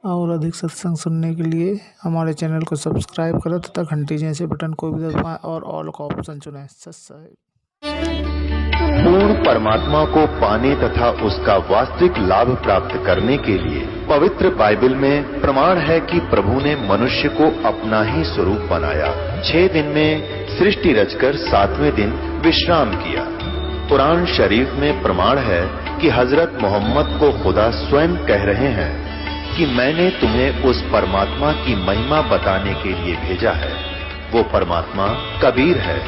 और अधिक सत्संग सुनने के लिए हमारे चैनल को सब्सक्राइब करें तथा घंटी जैसे बटन को भी दबाएं और ऑल का ऑप्शन चुनें। सत्संग। पूर्ण परमात्मा को पाने तथा उसका वास्तविक लाभ प्राप्त करने के लिए पवित्र बाइबल में प्रमाण है कि प्रभु ने मनुष्य को अपना ही स्वरूप बनाया। 6 दिन में सृष्टि रचकर 7वें दिन विश्राम किया। कुरान शरीफ में प्रमाण है कि हजरत मोहम्मद को खुदा स्वयं कह रहे हैं कि मैंने तुम्हें उस परमात्मा की महिमा बताने के लिए भेजा है। वो परमात्मा कबीर है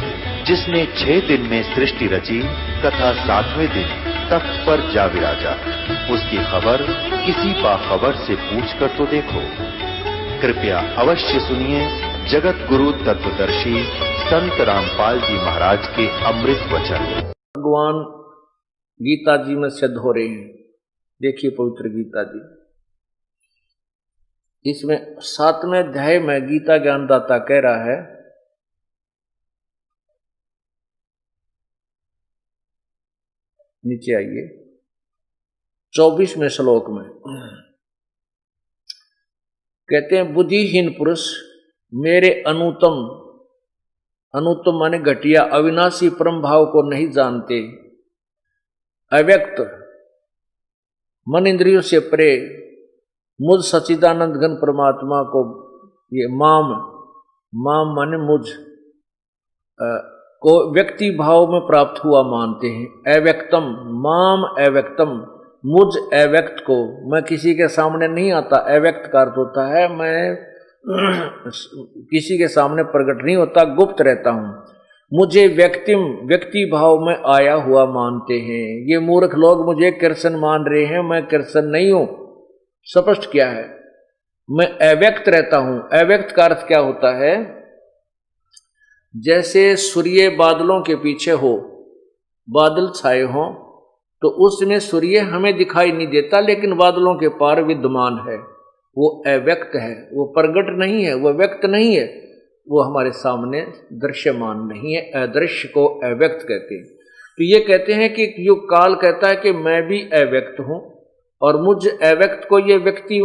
जिसने 6 दिन में सृष्टि रची तथा 7वें दिन तख्त पर जा विराजा। उसकी खबर किसी बाखबर से पूछ कर तो देखो। कृपया अवश्य सुनिए जगत गुरु तत्वदर्शी संत रामपाल जी महाराज के अमृत वचन। भगवान गीता जी में सिद्ध हो रहे हैं। देखिए पवित्र गीता जी, इसमें 7वें अध्याय में गीता ज्ञानदाता कह रहा है, नीचे आइए 24वें श्लोक में कहते हैं, बुद्धिहीन पुरुष मेरे अनुत्तम माने घटिया अविनाशी परम भाव को नहीं जानते, अव्यक्त मन इंद्रियों से परे मुझ सच्चिदानंद घन परमात्मा को ये माम माने मुझ को व्यक्ति भाव में प्राप्त हुआ मानते हैं। अव्यक्तम माम अव्यक्तम, मुझ अव्यक्त को, मैं किसी के सामने नहीं आता। अव्यक्त का अर्थ होता है मैं किसी के सामने प्रकट नहीं होता, गुप्त रहता हूं। मुझे व्यक्ति भाव में आया हुआ मानते हैं। ये मूर्ख लोग मुझे कृष्ण मान रहे हैं, मैं कृष्ण नहीं हूं। स्पष्ट क्या है? मैं अव्यक्त रहता हूं। अव्यक्त का अर्थ क्या होता है? जैसे सूर्य बादलों के पीछे हो, बादल छाए हों, तो उसमें सूर्य हमें दिखाई नहीं देता लेकिन बादलों के पार विद्यमान है। वो अव्यक्त है, वो प्रगट नहीं है, वो व्यक्त नहीं है, वो हमारे सामने दृश्यमान नहीं है। अदृश्य को अव्यक्त कहते हैं। तो ये कहते हैं कि यो काल कहता है कि मैं भी अव्यक्त हूं और मुझ अव्यक्त को ये व्यक्ति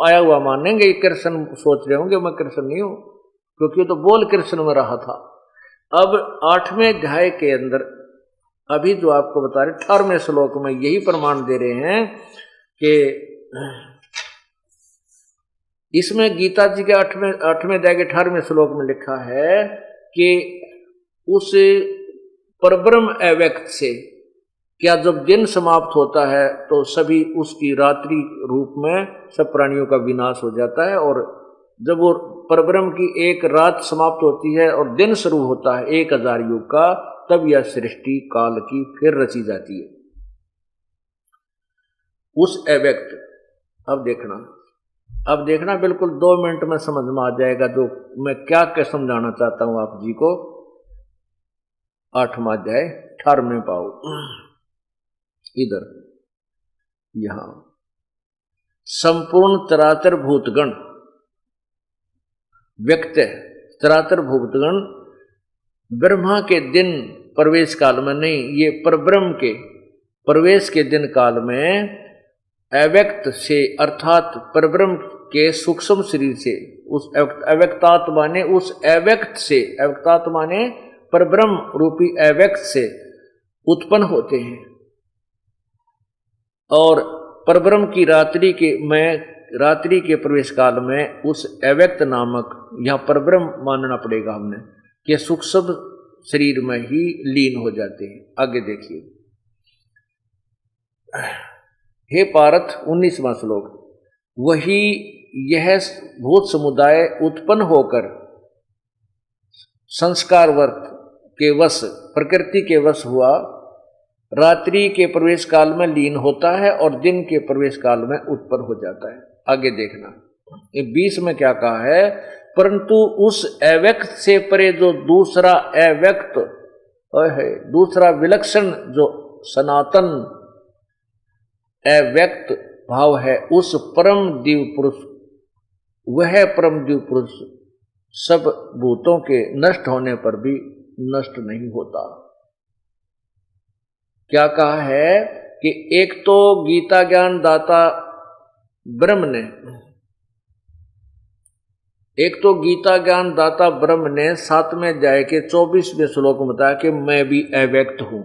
आया हुआ मानेंगे। ये कृष्ण सोच रहे होंगे मैं कृष्ण नहीं हूं, क्योंकि तो बोल कृष्ण में रहा था। अब 8वें अध्याय के अंदर अभी जो आपको बता रहे 18वें श्लोक में यही प्रमाण दे रहे हैं कि इसमें गीता जी के 8वें अध्याय के 18वें श्लोक में लिखा है कि उस परब्रह्म अव्यक्त से क्या जब दिन समाप्त होता है तो सभी उसकी रात्रि रूप में सब प्राणियों का विनाश हो जाता है, और जब वो परब्रह्म की एक रात समाप्त होती है और दिन शुरू होता है 1000 युग का, तब यह सृष्टि काल की फिर रची जाती है। उस अव्यक्त, अब देखना बिल्कुल 2 मिनट में समझ में आ जाएगा जो मैं क्या समझाना चाहता हूं आप जी को। 8वां अध्याय 18वें पाओ, इधर यहां संपूर्ण चराचर भूतगण व्यक्त है। चराचर भूतगण ब्रह्मा के दिन प्रवेश काल में नहीं, ये परब्रह्म के प्रवेश के दिन काल में अव्यक्त से अर्थात परब्रह्म के सूक्ष्म शरीर से, उस अव्यक्तात्मा ने उस अव्यक्त से, अव्यक्तात्मा ने परब्रह्म रूपी अव्यक्त से उत्पन्न होते हैं। और परब्रह्म की रात्रि के प्रवेश काल में उस अव्यक्त नामक, यहां परब्रह्म मानना पड़ेगा हमने, कि सूक्ष्म शरीर में ही लीन हो जाते हैं। आगे देखिए, हे पार्थ 19वां श्लोक, वही यह भूत समुदाय उत्पन्न होकर संस्कारवर्त के वश, प्रकृति के वश हुआ, रात्रि के प्रवेश काल में लीन होता है और दिन के प्रवेश काल में उत्पन्न हो जाता है। आगे देखना, ये 20 में क्या कहा है, परंतु उस अव्यक्त से परे जो दूसरा अव्यक्त है, दूसरा विलक्षण जो सनातन अव्यक्त भाव है, उस परम दिव्य पुरुष, वह परम दिव्य पुरुष सब भूतों के नष्ट होने पर भी नष्ट नहीं होता। क्या कहा है कि एक तो गीता ज्ञान दाता ब्रह्म ने, एक तो गीता ज्ञान दाता ब्रह्म ने 7वें अध्याय के 24वें श्लोक में बताया कि मैं भी अव्यक्त हूं,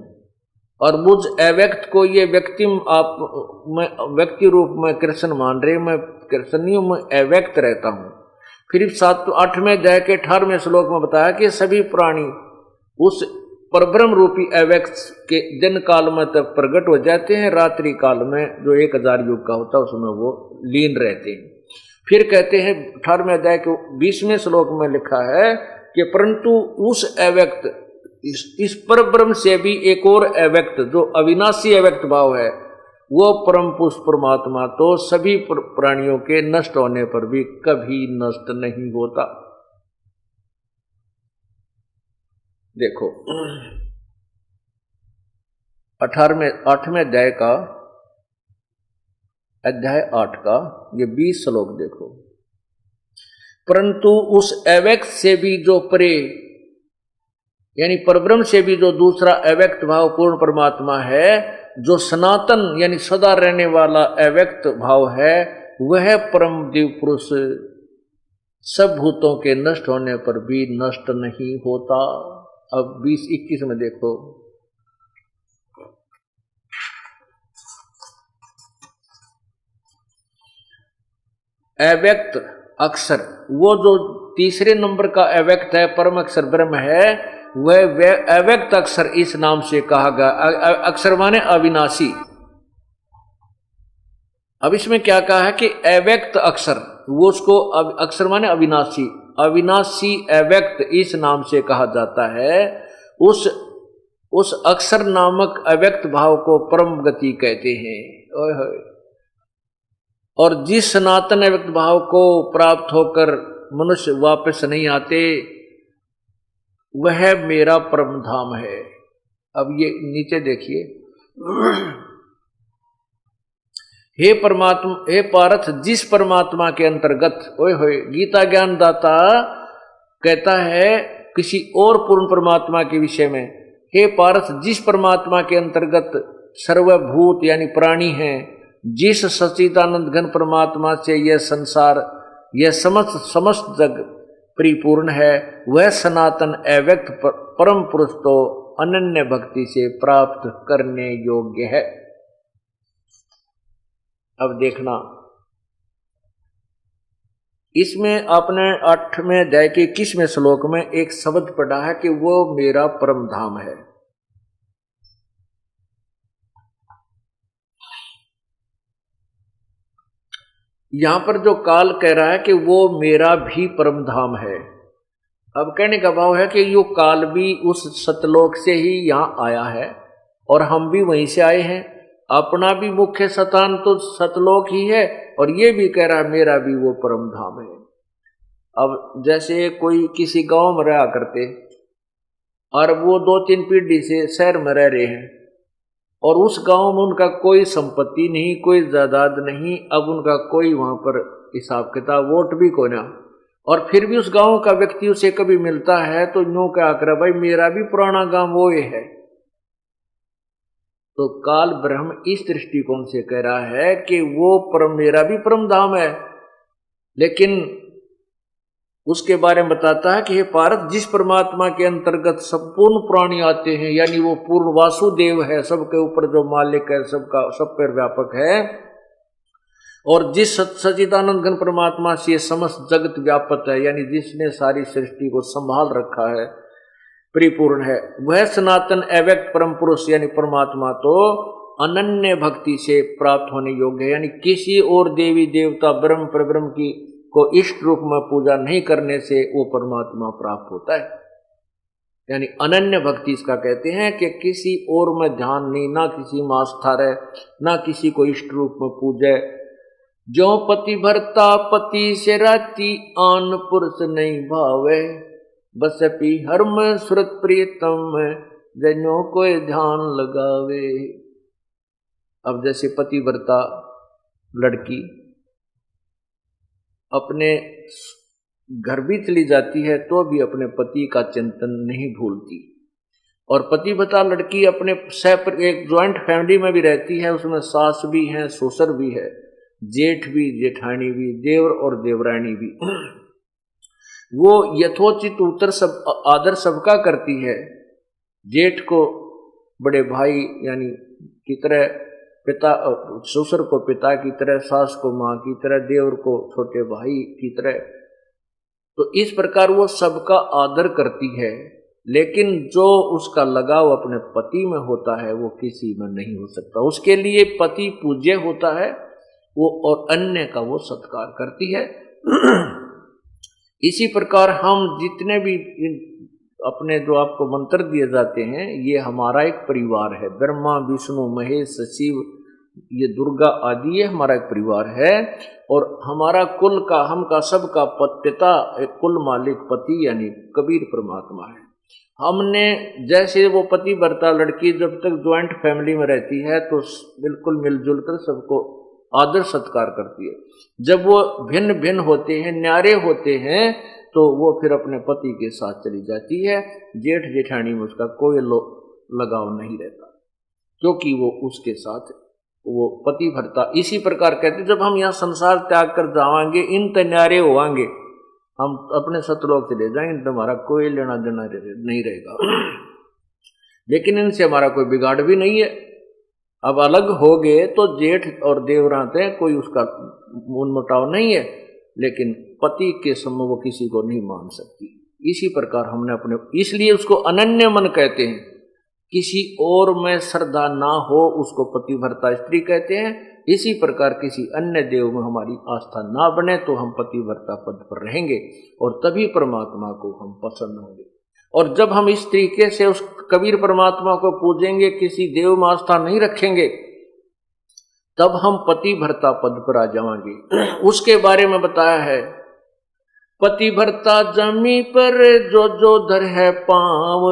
और मुझ अव्यक्त को ये व्यक्ति आप मैं व्यक्ति रूप में कृष्ण मान रहे, मैं कृष्ण नहीं हूं, मैं अव्यक्त रहता हूं। फिर 8वें अध्याय के 18वें श्लोक में बताया कि सभी प्राणी उस परब्रह्म रूपी अव्यक्त के दिन काल में तब प्रकट हो जाते हैं, रात्रि काल में जो 1000 युग का होता है उसमें वो लीन रहते हैं। फिर कहते हैं 18वें अध्याय के 20वें श्लोक में लिखा है कि परंतु उस अव्यक्त इस परब्रह्म से भी एक और अव्यक्त जो अविनाशी अव्यक्त भाव है, वो परम पुरुष परमात्मा तो सभी प्राणियों के नष्ट होने पर भी कभी नष्ट नहीं होता। देखो 8वें अध्याय का अध्याय 8 का ये 20 श्लोक देखो, परंतु उस अव्यक्त से भी जो परे यानी परब्रह्म से भी जो दूसरा अव्यक्त भाव पूर्ण परमात्मा है, जो सनातन यानी सदा रहने वाला अव्यक्त भाव है, वह परम दिव्य पुरुष सब भूतों के नष्ट होने पर भी नष्ट नहीं होता। अब 20-21 में देखो, अव्यक्त अक्षर, वो जो तीसरे नंबर का अव्यक्त है, परम अक्षर ब्रह्म है, वह अव्यक्त अक्षर इस नाम से कहा गया। अक्षर माने अविनाशी। अब इसमें क्या कहा है कि अव्यक्त अक्षर, वो उसको अक्षर माने अविनाशी, अविनाशी अव्यक्त इस नाम से कहा जाता है। उस अक्षर नामक अव्यक्त भाव को परम गति कहते हैं। ओए होए। और जिस सनातन अव्यक्त भाव को प्राप्त होकर मनुष्य वापस नहीं आते, वह मेरा परम धाम है। अब ये नीचे देखिए, हे परमात्मा, हे पार्थ, जिस परमात्मा के अंतर्गत, ओए होए, गीता ज्ञान दाता कहता है किसी और पूर्ण परमात्मा के विषय में, हे पार्थ, जिस परमात्मा के अंतर्गत सर्वभूत यानी प्राणी हैं, जिस सच्चिदानंद घन परमात्मा से यह संसार, यह समस्त जग परिपूर्ण है, वह सनातन अव्यक्त परम पुरुष तो अनन्य भक्ति से प्राप्त करने योग्य है। अब देखना, इसमें आपने 8वें अध्याय के 21वें श्लोक में एक शब्द पढ़ा है कि वो मेरा परम धाम है। यहां पर जो काल कह रहा है कि वो मेरा भी परम धाम है। अब कहने का भाव है कि यो काल भी उस सतलोक से ही यहां आया है और हम भी वहीं से आए हैं। अपना भी मुख्य स्थान तो सतलोक ही है और ये भी कह रहा है मेरा भी वो परम धाम है। अब जैसे कोई किसी गांव में रहा करते और वो 2-3 पीढ़ी से शहर में रह रहे हैं और उस गांव में उनका कोई संपत्ति नहीं, कोई जायदाद नहीं, अब उनका कोई वहां पर हिसाब किताब, वोट भी कोई ना, और फिर भी उस गांव का व्यक्ति उसे कभी मिलता है तो यूं क्या कर, भाई मेरा भी पुराना गांव वो है। तो काल ब्रह्म इस दृष्टिकोण से कह रहा है कि वो परम, मेरा भी परम धाम है, लेकिन उसके बारे में बताता है कि हे पार्थ, जिस परमात्मा के अंतर्गत संपूर्ण प्राणी आते हैं, यानी वो पूर्ण वासुदेव है, सबके ऊपर जो मालिक है, सबका सब पर व्यापक है, और जिस सच्चिदानंद घन परमात्मा से समस्त जगत व्यापक है, यानी जिसने सारी सृष्टि को संभाल रखा है, परिपूर्ण है, वह सनातन अव्यक्त परम पुरुष यानी परमात्मा तो अनन्य भक्ति से प्राप्त होने योग्य है। यानी किसी और देवी देवता ब्रह्म परब्रह्म की को इष्ट रूप में पूजा नहीं करने से वो परमात्मा प्राप्त होता है। यानी अनन्य भक्ति इसका कहते हैं कि किसी और में ध्यान नहीं, ना किसी में आस्था रहे, ना किसी को इष्ट रूप में पूजे। जो पति भरता पति से राती, आन पुरुष नहीं भावे, बस पी हर्म सुरत प्रियतम, जनो कोई ध्यान लगावे। अब जैसे पतिव्रता लड़की अपने घर भी चली जाती है तो भी अपने पति का चिंतन नहीं भूलती, और पतिव्रता लड़की अपने एक ज्वाइंट फैमिली में भी रहती है, उसमें सास भी है, ससुर भी है, जेठ भी जेठानी भी देवर और देवरानी भी, वो यथोचित उत्तर सब आदर सबका करती है। जेठ को बड़े भाई यानी की तरह, पिता ससुर को पिता की तरह, सास को माँ की तरह, देवर को छोटे भाई की तरह। तो इस प्रकार वो सबका आदर करती है, लेकिन जो उसका लगाव अपने पति में होता है वो किसी में नहीं हो सकता। उसके लिए पति पूज्य होता है वो, और अन्य का वो सत्कार करती है। इसी प्रकार हम जितने भी अपने जो आपको मंत्र दिए जाते हैं, ये हमारा एक परिवार है। ब्रह्मा विष्णु महेश शिव, ये दुर्गा आदि, ये हमारा एक परिवार है। और हमारा कुल का, हम का सबका पिता, एक कुल मालिक पति यानी कबीर परमात्मा है। हमने जैसे वो पति वर्ता लड़की जब तक ज्वाइंट फैमिली में रहती है तो बिल्कुल मिलजुल कर सबको आदर सत्कार करती है। जब वो भिन्न भिन्न होते हैं, न्यारे होते हैं, तो वो फिर अपने पति के साथ चली जाती है। जेठ जेठानी में उसका कोई लगाव नहीं रहता, क्योंकि वो उसके साथ वो पति भरता। इसी प्रकार कहते जब हम यहाँ संसार त्याग कर जावांगे, इन तन्यारे होवांगे, हम अपने सतलोक चले जाएंगे, तो हमारा कोई लेना देना नहीं रहेगा। लेकिन इनसे हमारा कोई बिगाड़ भी नहीं है। अब अलग हो गए तो जेठ और देवरात है, कोई उसका मनमुटाव नहीं है, लेकिन पति के समय वो किसी को नहीं मान सकती। इसी प्रकार हमने अपने, इसलिए उसको अनन्य मन कहते हैं। किसी और में श्रद्धा ना हो उसको पतिव्रता स्त्री कहते हैं। इसी प्रकार किसी अन्य देव में हमारी आस्था ना बने तो हम पतिव्रता पद पर रहेंगे, और तभी परमात्मा को हम पसंद होंगे। और जब हम इस तरीके से उस कबीर परमात्मा को पूजेंगे, किसी देव में आस्था नहीं रखेंगे, तब हम पतिव्रता पद पर आ जाएंगे। उसके बारे में बताया है, पतिव्रता जमी पर जो जो धर है पांव,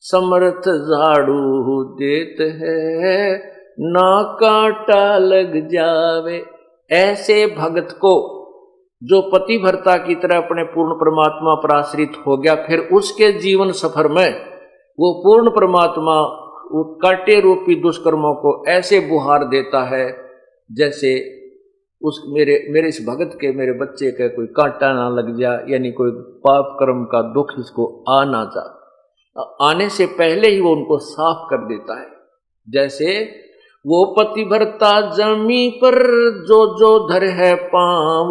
समर्थ झाड़ू देत है, ना कांटा लग जावे। ऐसे भक्त को जो पतिव्रता की तरह अपने पूर्ण परमात्मा पर आश्रित हो गया, फिर उसके जीवन सफर में वो पूर्ण परमात्मा वो कांटे रूपी दुष्कर्मों को ऐसे बुहार देता है जैसे उस मेरे इस भगत के, मेरे बच्चे के कोई कांटा ना लग जाए, यानी कोई पाप कर्म का दुख इसको आ ना जा, आने से पहले ही वो उनको साफ कर देता है। जैसे वो पतिव्रता जमी पर जो जो धर है पांव,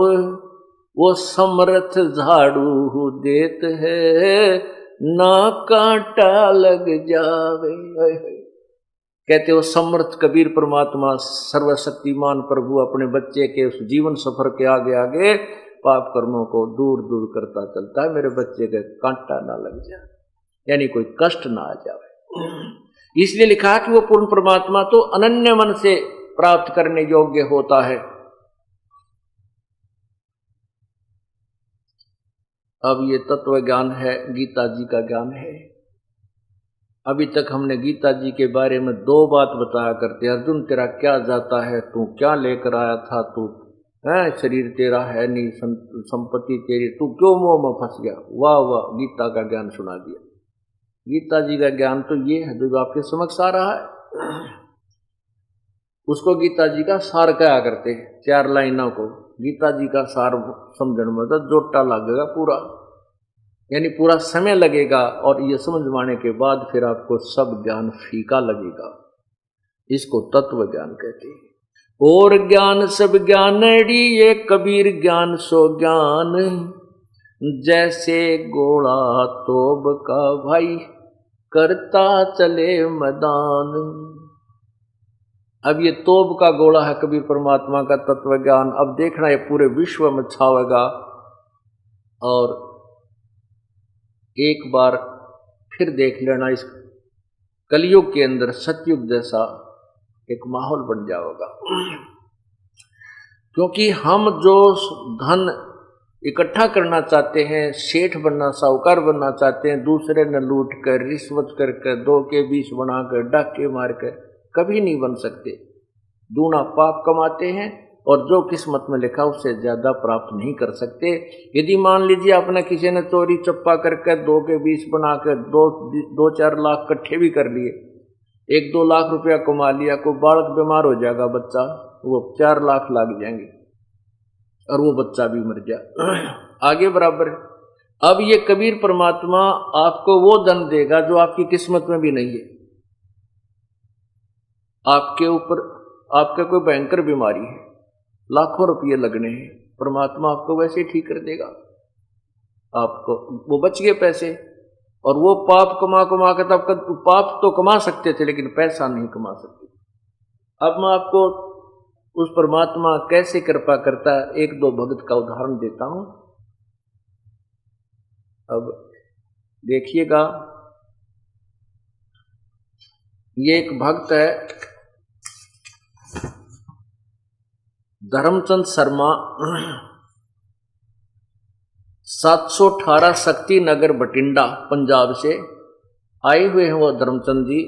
वो समर्थ झाड़ू देत है, ना कांटा लग जावे। कहते वो समर्थ कबीर परमात्मा सर्वशक्तिमान प्रभु अपने बच्चे के उस जीवन सफर के आगे आगे पाप कर्मों को दूर दूर करता चलता है, मेरे बच्चे के कांटा ना लग जाए, यानी कोई कष्ट ना आ जाए। इसलिए लिखा कि वो पूर्ण परमात्मा तो अनन्य मन से प्राप्त करने योग्य होता है। अब ये तत्व ज्ञान है, गीता जी का ज्ञान है। अभी तक हमने गीता जी के बारे में दो बात बताया करते, अर्जुन तेरा क्या जाता है, तू क्या लेकर आया था, तू है शरीर तेरा है नहीं, संपत्ति तेरी, तू क्यों मोह में फंस गया। वाह वाह, गीता का ज्ञान सुना दिया। गीता जी का ज्ञान तो ये है जो आपके समक्ष आ रहा है, उसको गीता जी का सार कहा करते हैं। 4 लाइनों को गीता जी का सार समझने में तो जोटा लगेगा पूरा, यानी पूरा समय लगेगा, और ये समझवाने के बाद फिर आपको सब ज्ञान फीका लगेगा। इसको तत्व ज्ञान कहते हैं। और ज्ञान सब ज्ञानड़ी, ये कबीर ज्ञान सो ज्ञान, जैसे गोला तोब का भाई, करता चले मैदान। अब ये तोब का गोला है कबीर परमात्मा का तत्व ज्ञान। अब देखना ये पूरे विश्व में छावेगा, और एक बार फिर देख लेना इस कलयुग के अंदर सतयुग जैसा एक माहौल बन जाएगा। क्योंकि हम जो धन इकट्ठा करना चाहते हैं, सेठ बनना, साहूकार बनना चाहते हैं, दूसरे न लूट कर, रिश्वत करके, 2 के 20 बनाकर, डाके मार कर, कभी नहीं बन सकते। दूना पाप कमाते हैं, और जो किस्मत में लिखा उससे ज्यादा प्राप्त नहीं कर सकते। यदि मान लीजिए आपने किसी ने चोरी चप्पा करके 2 के 20 बनाकर 2-4 लाख इकट्ठे भी कर लिए, 1-2 लाख रुपया कमा लिया, कोई बालक बीमार हो जाएगा बच्चा, वो 4 लाख लग जाएंगे और वो बच्चा भी मर गया। आगे बराबर है। अब ये कबीर परमात्मा आपको वो धन देगा जो आपकी किस्मत में भी नहीं है। आपके ऊपर आपका कोई भयंकर बीमारी है, लाखों रुपये लगने हैं, परमात्मा आपको वैसे ही ठीक कर देगा। आपको वो बच गए पैसे, और वो पाप कमा कमा के तब पाप तो कमा सकते थे लेकिन पैसा नहीं कमा सकते। अब मैं आपको उस परमात्मा कैसे कृपा करता है, 1-2 भक्त का उदाहरण देता हूं। अब देखिएगा, ये एक भक्त है धर्मचंद शर्मा, 718 शक्ति नगर बठिंडा पंजाब से आए हुए हैं वो धर्मचंद जी।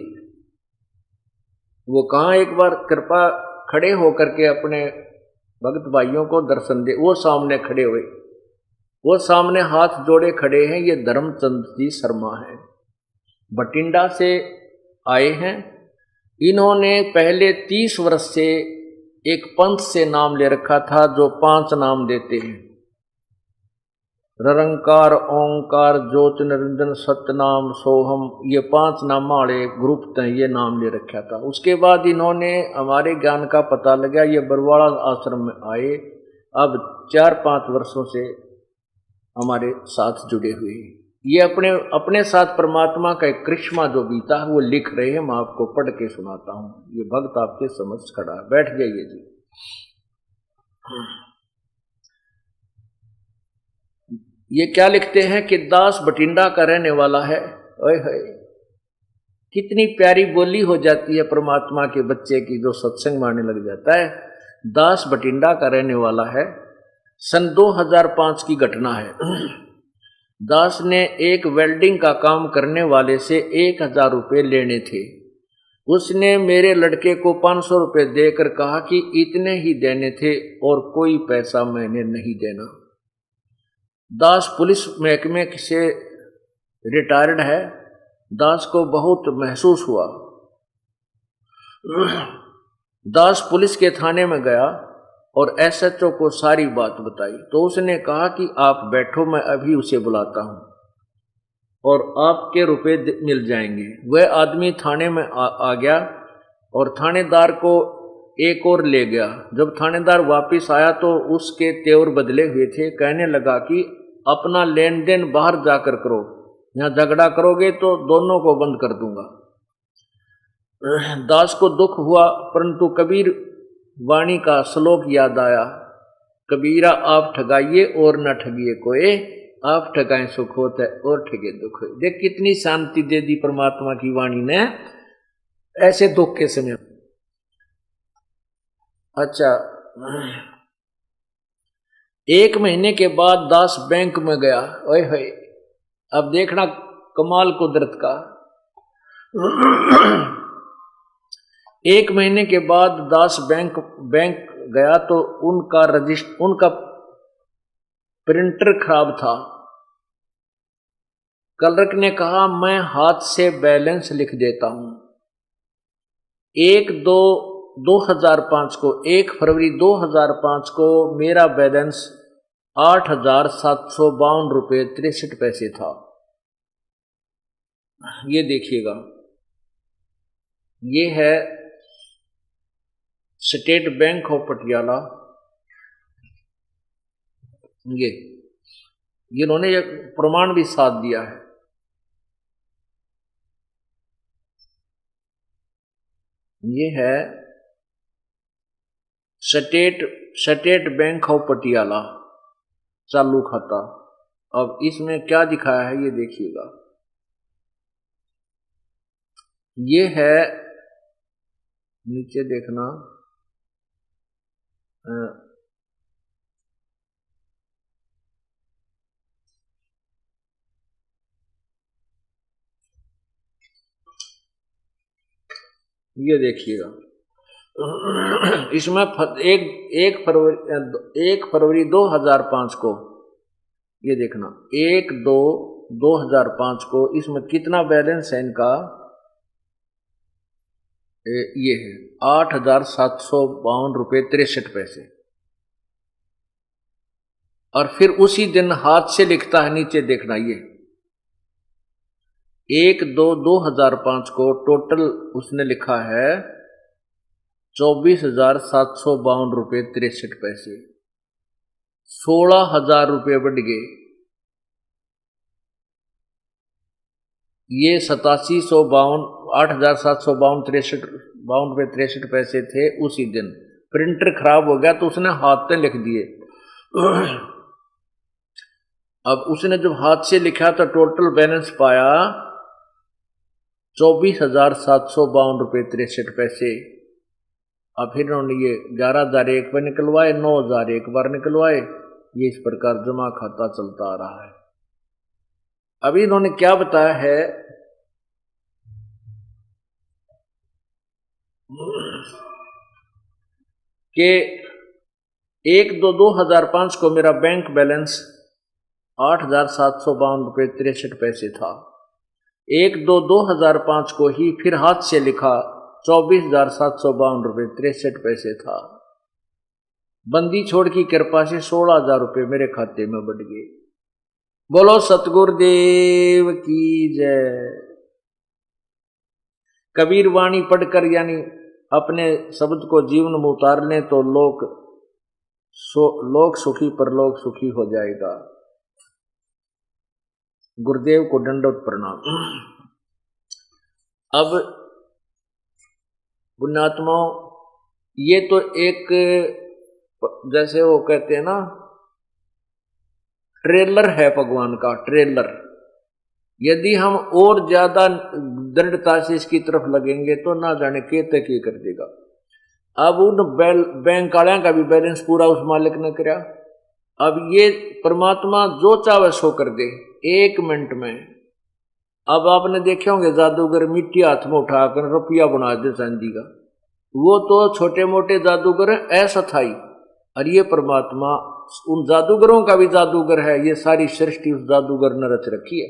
वो कहाँ एक बार कृपा खड़े होकर के अपने भक्त भाइयों को दर्शन दे, वो सामने खड़े हुए, वो सामने हाथ जोड़े खड़े हैं। ये धर्मचंद जी शर्मा हैं, बठिंडा से आए हैं। इन्होंने पहले 30 वर्ष से एक पंथ से नाम ले रखा था जो 5 नाम देते हैं, निरंकार, ओंकार, ज्योत निरंजन, सतनाम, सोहम, ये 5 नाम वाले ग्रुप थे, ये नाम ले रखा था। उसके बाद इन्होंने हमारे ज्ञान का पता लगा, ये बरवाड़ा आश्रम में आए। अब 4-5 वर्षों से हमारे साथ जुड़े हुए हैं। ये अपने साथ परमात्मा का एक करिश्मा जो बीता है वो लिख रहे हैं, मैं आपको पढ़ के सुनाता हूं। ये भक्त आपके समझ खड़ा है, बैठ जाइए जी। ये क्या लिखते हैं कि दास बठिंडा का रहने वाला है। ओए होए, कितनी प्यारी बोली हो जाती है परमात्मा के बच्चे की जो सत्संग मारने लग जाता है। दास बठिंडा का रहने वाला है। सन 2005 की घटना है। दास ने एक वेल्डिंग का काम करने वाले से 1000 रुपये लेने थे। उसने मेरे लड़के को 500 रुपये देकर कहा कि इतने ही देने थे और कोई पैसा मैंने नहीं देना। दास पुलिस महकमे से रिटायर्ड है। दास को बहुत महसूस हुआ। दास पुलिस के थाने में गया और एसएचओ को सारी बात बताई, तो उसने कहा कि आप बैठो, मैं अभी उसे बुलाता हूं और आपके रुपए मिल जाएंगे। वह आदमी थाने में आ गया और थानेदार को एक और ले गया। जब थानेदार वापस आया तो उसके तेवर बदले हुए थे। कहने लगा कि अपना लेन देन बाहर जाकर करो, यहाँ झगड़ा करोगे तो दोनों को बंद कर दूंगा। दास को दुख हुआ, परंतु कबीर वाणी का श्लोक याद आया, कबीरा आप ठगाइए और न ठगिए कोई, आप ठगाएं सुख होता है और ठगे दुख हो। देख कितनी शांति दे दी परमात्मा की वाणी ने ऐसे दुख के समय। अच्छा, 1 महीने के बाद दास बैंक में गया। ओए होए, अब देखना कमाल कुदरत का। 1 महीने के बाद दास बैंक गया तो उनका प्रिंटर खराब था। क्लर्क ने कहा मैं हाथ से बैलेंस लिख देता हूं। 1 फरवरी 2005 को मेरा बैलेंस 8,752 रुपये 63 पैसे था। ये देखिएगा, ये है स्टेट बैंक ऑफ पटियाला। ये इन्होंने ये प्रमाण भी साथ दिया है। ये है स्टेट बैंक ऑफ पटियाला चालू खाता। अब इसमें क्या दिखाया है ये देखिएगा। ये है, नीचे देखना, ये देखिएगा। इसमें 1 फरवरी 2005 को, ये देखना 1/2/2005 को इसमें कितना बैलेंस है इनका, ये है 8,752.63 रुपये। और फिर उसी दिन हाथ से लिखता है, नीचे देखना, ये 1/2/2005 को टोटल उसने लिखा है 24,752.63 रुपये। 16,000 रुपये बढ़ गए। ये 8,752.63 थे उसी दिन। प्रिंटर खराब हो गया तो उसने हाथ से लिख दिए। अब उसने जब हाथ से लिखा तो टोटल बैलेंस पाया 24,752.63 रुपये। अब फिर उन्होंने ये 11,000 एक बार निकलवाए, 9,000 एक बार निकलवाए। ये इस प्रकार जमा खाता चलता आ रहा है। अभी इन्होंने क्या बताया है कि 1/2/2005 को मेरा बैंक बैलेंस 8,752.63 था। 1/2/2005 को ही फिर हाथ से लिखा 24,752.63 था। बंदी छोड़ की कृपा से 16,000 रुपये मेरे खाते में बढ़ गए। बोलो सतगुरुदेव की जय। कबीर वाणी पढ़कर यानी अपने शब्द को जीवन में उतार लें तो लोक सुखी परलोक सुखी हो जाएगा। गुरुदेव को दंडवत प्रणाम। अब पुण्यात्माओं, ये तो एक जैसे वो कहते हैं ना, ट्रेलर है भगवान का, ट्रेलर। यदि हम और ज्यादा दृढ़ता से इसकी तरफ लगेंगे तो ना जाने के तक ही कर देगा। अब उन बैंक वाले का भी बैलेंस पूरा उस मालिक ने कराया। अब ये परमात्मा जो चाहे सो कर दे 1 मिनट में। अब आपने देखे होंगे जादूगर मिट्टी हाथ में उठाकर रुपया बना दे चांदी का। वो तो छोटे मोटे जादूगर अस्थाई, और ये परमात्मा उन जादूगरों का भी जादूगर है। ये सारी सृष्टि उस जादूगर ने रच रखी है।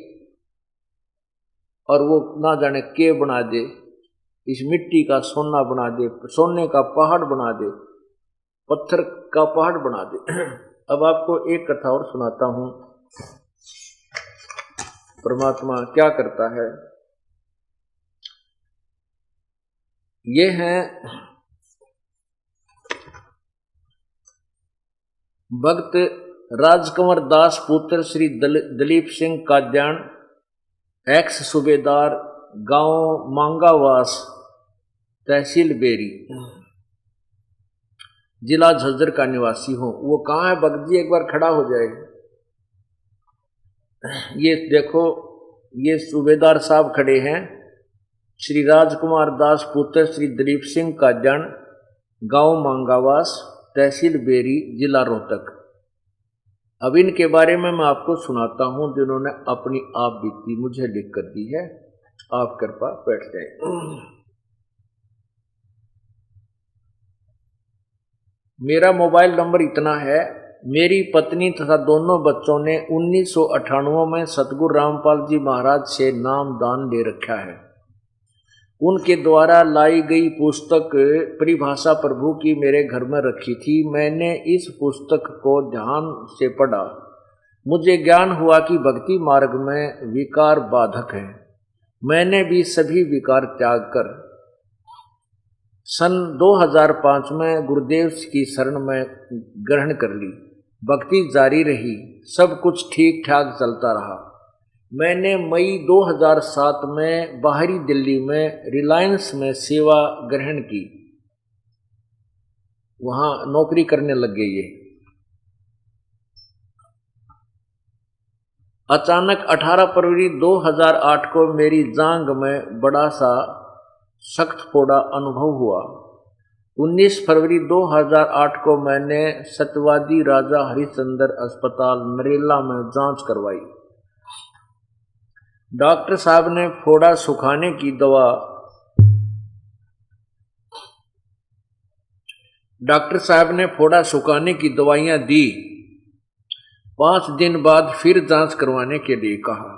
और वो ना जाने के बना दे, इस मिट्टी का सोना बना दे, सोने का पहाड़ बना दे, पत्थर का पहाड़ बना दे। अब आपको एक कथा और सुनाता हूं, परमात्मा क्या करता है। ये है भक्त राजकुंवर दास पुत्र श्री दलीप सिंह काद्यान, एक्स सूबेदार, गांव मांगावास, तहसील बेरी, जिला झज्जर का निवासी हूं। वो कहाँ है भक्त जी, एक बार खड़ा हो जाए। ये देखो, ये सूबेदार साहब खड़े हैं, श्री राजकुमार दास पुत्र श्री दलीप सिंह काद्यान, गांव मांगावास, तहसील बेरी, जिला रोहतक। अब इनके बारे में मैं आपको सुनाता हूं, जिन्होंने अपनी आप बीती मुझे लिख कर दी है। आप कृपा बैठ जाए। मेरा मोबाइल नंबर इतना है। मेरी पत्नी तथा दोनों बच्चों ने 1998 में सतगुरु रामपाल जी महाराज से नाम दान ले रखा है। उनके द्वारा लाई गई पुस्तक परिभाषा प्रभु की मेरे घर में रखी थी। मैंने इस पुस्तक को ध्यान से पढ़ा। मुझे ज्ञान हुआ कि भक्ति मार्ग में विकार बाधक है। मैंने भी सभी विकार त्याग कर सन 2005 में गुरुदेव की शरण में ग्रहण कर ली। भक्ति जारी रही, सब कुछ ठीक ठाक चलता रहा। मैंने मई 2007 में बाहरी दिल्ली में रिलायंस में सेवा ग्रहण की, वहां नौकरी करने लग गई है। अचानक 18 फरवरी 2008 को मेरी जांघ में बड़ा सा सख्त फोड़ा अनुभव हुआ। 19 फरवरी 2008 को मैंने सत्यवादी राजा हरिश्चंद्र अस्पताल नरेला में जांच करवाई। डॉक्टर साहब ने फोड़ा सुखाने की दवाइयां दी। 5 दिन बाद फिर जांच करवाने के लिए कहा,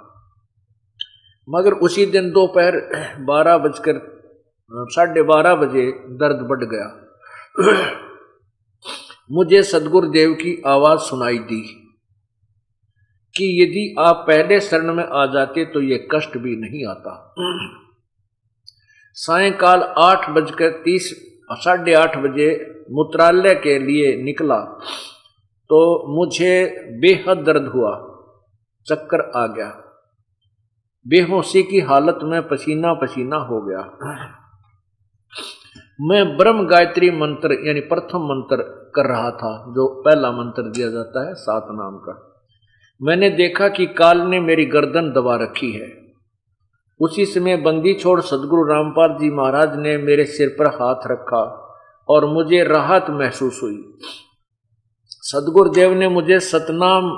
मगर उसी दिन दोपहर 12 12:30 बजे दर्द बढ़ गया। मुझे सदगुरुदेव की आवाज सुनाई दी कि यदि आप पहले शरण में आ जाते तो ये कष्ट भी नहीं आता। सायंकाल 8:30 8:30 बजे मूत्रालय के लिए निकला तो मुझे बेहद दर्द हुआ, चक्कर आ गया, बेहोशी की हालत में पसीना पसीना हो गया। मैं ब्रह्म गायत्री मंत्र यानी प्रथम मंत्र कर रहा था, जो पहला मंत्र दिया जाता है 7 नाम का। मैंने देखा कि काल ने मेरी गर्दन दबा रखी है। उसी समय बंदी छोड़ सदगुरु रामपाल जी महाराज ने मेरे सिर पर हाथ रखा और मुझे राहत महसूस हुई। सदगुरुदेव ने मुझे सतनाम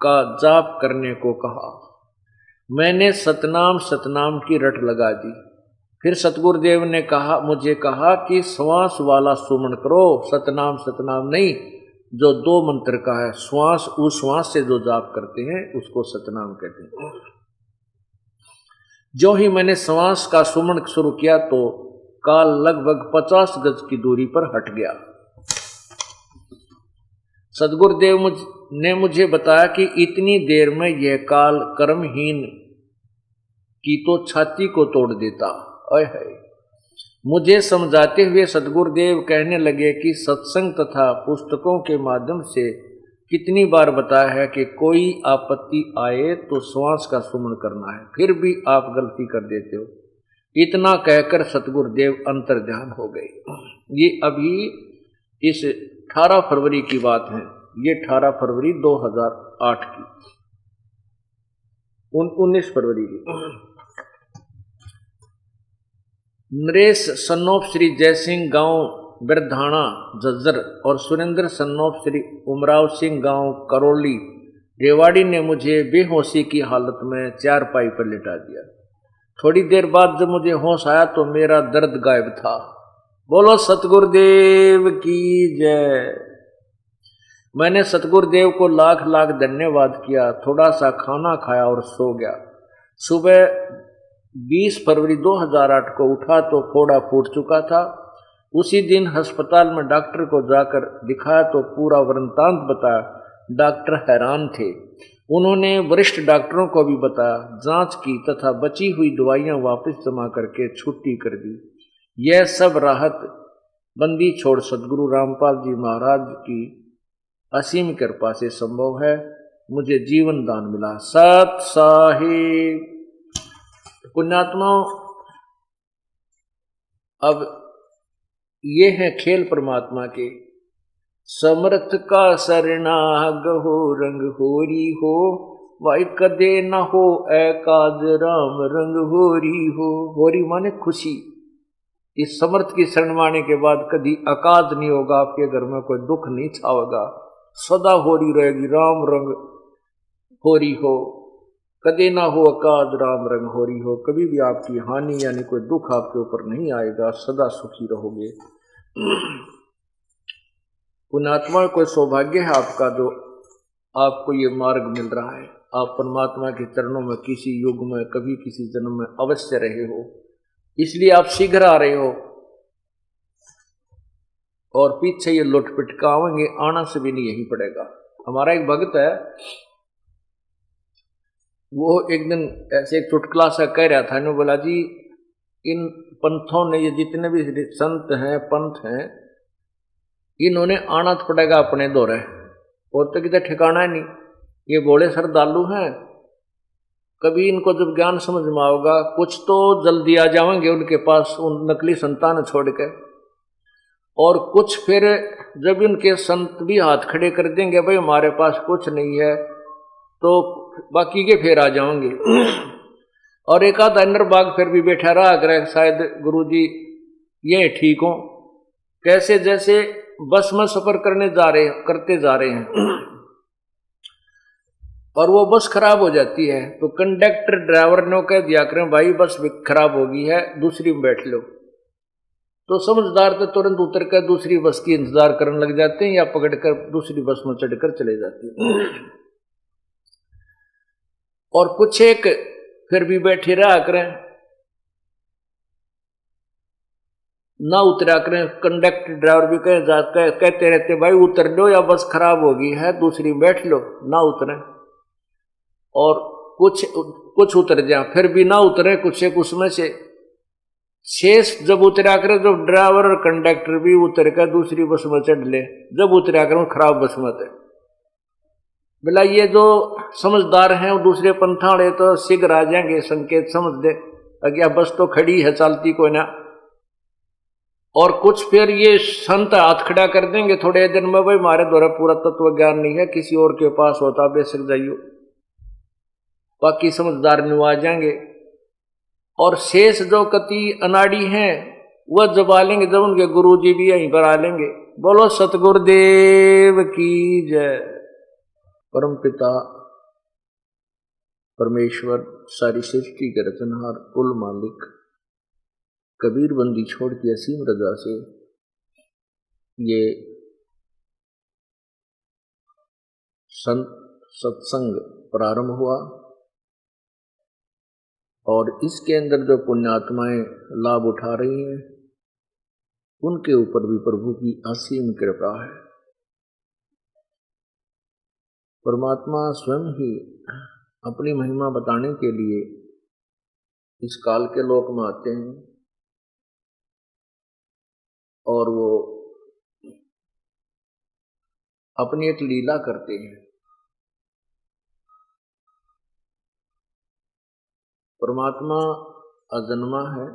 का जाप करने को कहा। मैंने सतनाम सतनाम की रट लगा दी। फिर सतगुरुदेव ने मुझे कहा कि श्वास वाला सुमन करो, सतनाम सतनाम नहीं, जो 2 मंत्र का है। श्वास, उस श्वास से जो जाप करते हैं उसको सतनाम कहते हैं। जो ही मैंने श्वास का सुमन शुरू किया तो काल लगभग 50 गज की दूरी पर हट गया। सदगुरुदेव ने मुझे बताया कि इतनी देर में यह काल कर्महीन की तो छाती को तोड़ देता। है मुझे समझाते हुए सदगुरुदेव कहने लगे कि सत्संग तथा पुस्तकों के माध्यम से कितनी बार बताया है कि कोई आपत्ति आए तो श्वास का सुमन करना है, फिर भी आप गलती कर देते हो। इतना कहकर सतगुरुदेव अंतर्ध्यान हो गए। ये अभी इस 18 फरवरी की बात है, ये 18 फरवरी 2008 की, 19 फरवरी की। नरेश सन्नोप श्री जयसिंह गांव बिरधाना झज्जर और सुरेंद्र सन्नोप श्री उमराव सिंह गांव करौली रेवाड़ी ने मुझे बेहोशी की हालत में चारपाई पर लिटा दिया। थोड़ी देर बाद जब मुझे होश आया तो मेरा दर्द गायब था। बोलो सतगुरुदेव की जय। मैंने सतगुरुदेव को लाख लाख धन्यवाद किया। थोड़ा सा खाना खाया और सो गया। सुबह 20 फरवरी 2008 को उठा तो फोड़ा फूट चुका था। उसी दिन अस्पताल में डॉक्टर को जाकर दिखाया तो पूरा वृत्तांत बताया। डॉक्टर हैरान थे। उन्होंने वरिष्ठ डॉक्टरों को भी बताया, जांच की तथा बची हुई दवाइयां वापस जमा करके छुट्टी कर दी। यह सब राहत बंदी छोड़ सदगुरु रामपाल जी महाराज की असीम कृपा से संभव है। मुझे जीवन दान मिला। सत साहिब। पुण्यात्माओं, अब ये है खेल परमात्मा के। समर्थ का सरनाग हो रंग होरी हो, भाई कदे न हो एकाज राम रंग होरी हो। होरी माने खुशी। इस समर्थ की शरण माने के बाद कभी अकाज नहीं होगा, आपके घर में कोई दुख नहीं छावेगा, सदा होरी रहेगी, राम रंग होरी हो। कदे ना हो अकाज राम रंग होरी हो। कभी भी आपकी हानि यानी कोई दुख आपके ऊपर नहीं आएगा, सदा सुखी रहोगे। पुण्यात्मा को सौभाग्य है आपका जो आपको ये मार्ग मिल रहा है। आप परमात्मा के चरणों में किसी युग में कभी किसी जन्म में अवश्य रहे हो, इसलिए आप शीघ्र आ रहे हो। और पीछे ये लुट पिटकावेंगे, आना से भी नहीं यही पड़ेगा। हमारा एक भक्त है, वो एक दिन ऐसे एक चुटकुला सा कह रहा था। ने बोला जी, इन पंथों ने, ये जितने भी संत हैं पंथ हैं, इन्होंने आना तो पड़ेगा अपने दौरे, और तो कितना ठिकाना है नहीं। ये बोले श्रद्धालु हैं, कभी इनको जब ज्ञान समझ में आओगा कुछ तो जल्दी आ जाएंगे उनके पास, उन नकली संतान छोड़ के, और कुछ फिर जब इनके संत भी हाथ खड़े कर देंगे भाई हमारे पास कुछ नहीं है, तो बाकी के फिर आ जाएंगे। और एक आध अंडर बाग फिर भी बैठा रहा अगर शायद गुरुजी ये ठीक हो। कैसे जैसे बस में सफर करते जा रहे हैं और वो बस खराब हो जाती है, तो कंडक्टर ड्राइवर ने कह दिया करें भाई बस खराब हो गई है, दूसरी में बैठ लो। तो समझदार तो तुरंत उतर कर दूसरी बस की इंतजार करने लग जाते हैं, या पकड़कर दूसरी बस में चढ़कर चले जाते हैं। और कुछ एक फिर भी बैठे रहा करें, ना उतरा करें। कंडक्टर ड्राइवर भी कहते रहते भाई उतर लो या बस खराब होगी है दूसरी बैठ लो, ना उतरे। और कुछ उतर जाए फिर भी ना उतरे, कुछ एक उसमें से शेष जब उतरा करे तो ड्राइवर और कंडक्टर भी उतर कर दूसरी बस में चढ़ ले, जब उतरा करें खराब बस में थे। बोला ये जो समझदार हैं वो दूसरे पंथाड़े तो शीघ्र आ जाएंगे, संकेत समझ दे अज्ञा बस तो खड़ी है चलती कोई ना। और कुछ फिर ये संत हाथ खड़ा कर देंगे थोड़े दिन में, भाई हमारे द्वारा पूरा तत्व ज्ञान नहीं है, किसी और के पास होता बेशक जाइयो। बाकी समझदार नु आ जाएंगे। और शेष जो कति अनाड़ी हैं वह जब आ लेंगे, जब उनके गुरु जी भी यहीं पर आ लेंगे। बोलो सतगुरुदेव की जय। परम पिता परमेश्वर सारी सृष्टि के रचनहार कुल मालिक कबीर बंदी छोड़ की असीम रजा से ये सत्संग प्रारंभ हुआ और इसके अंदर जो पुण्यात्माएं लाभ उठा रही हैं उनके ऊपर भी प्रभु की असीम कृपा है। परमात्मा स्वयं ही अपनी महिमा बताने के लिए इस काल के लोक में आते हैं और वो अपनी एक लीला करते हैं। परमात्मा अजन्मा है,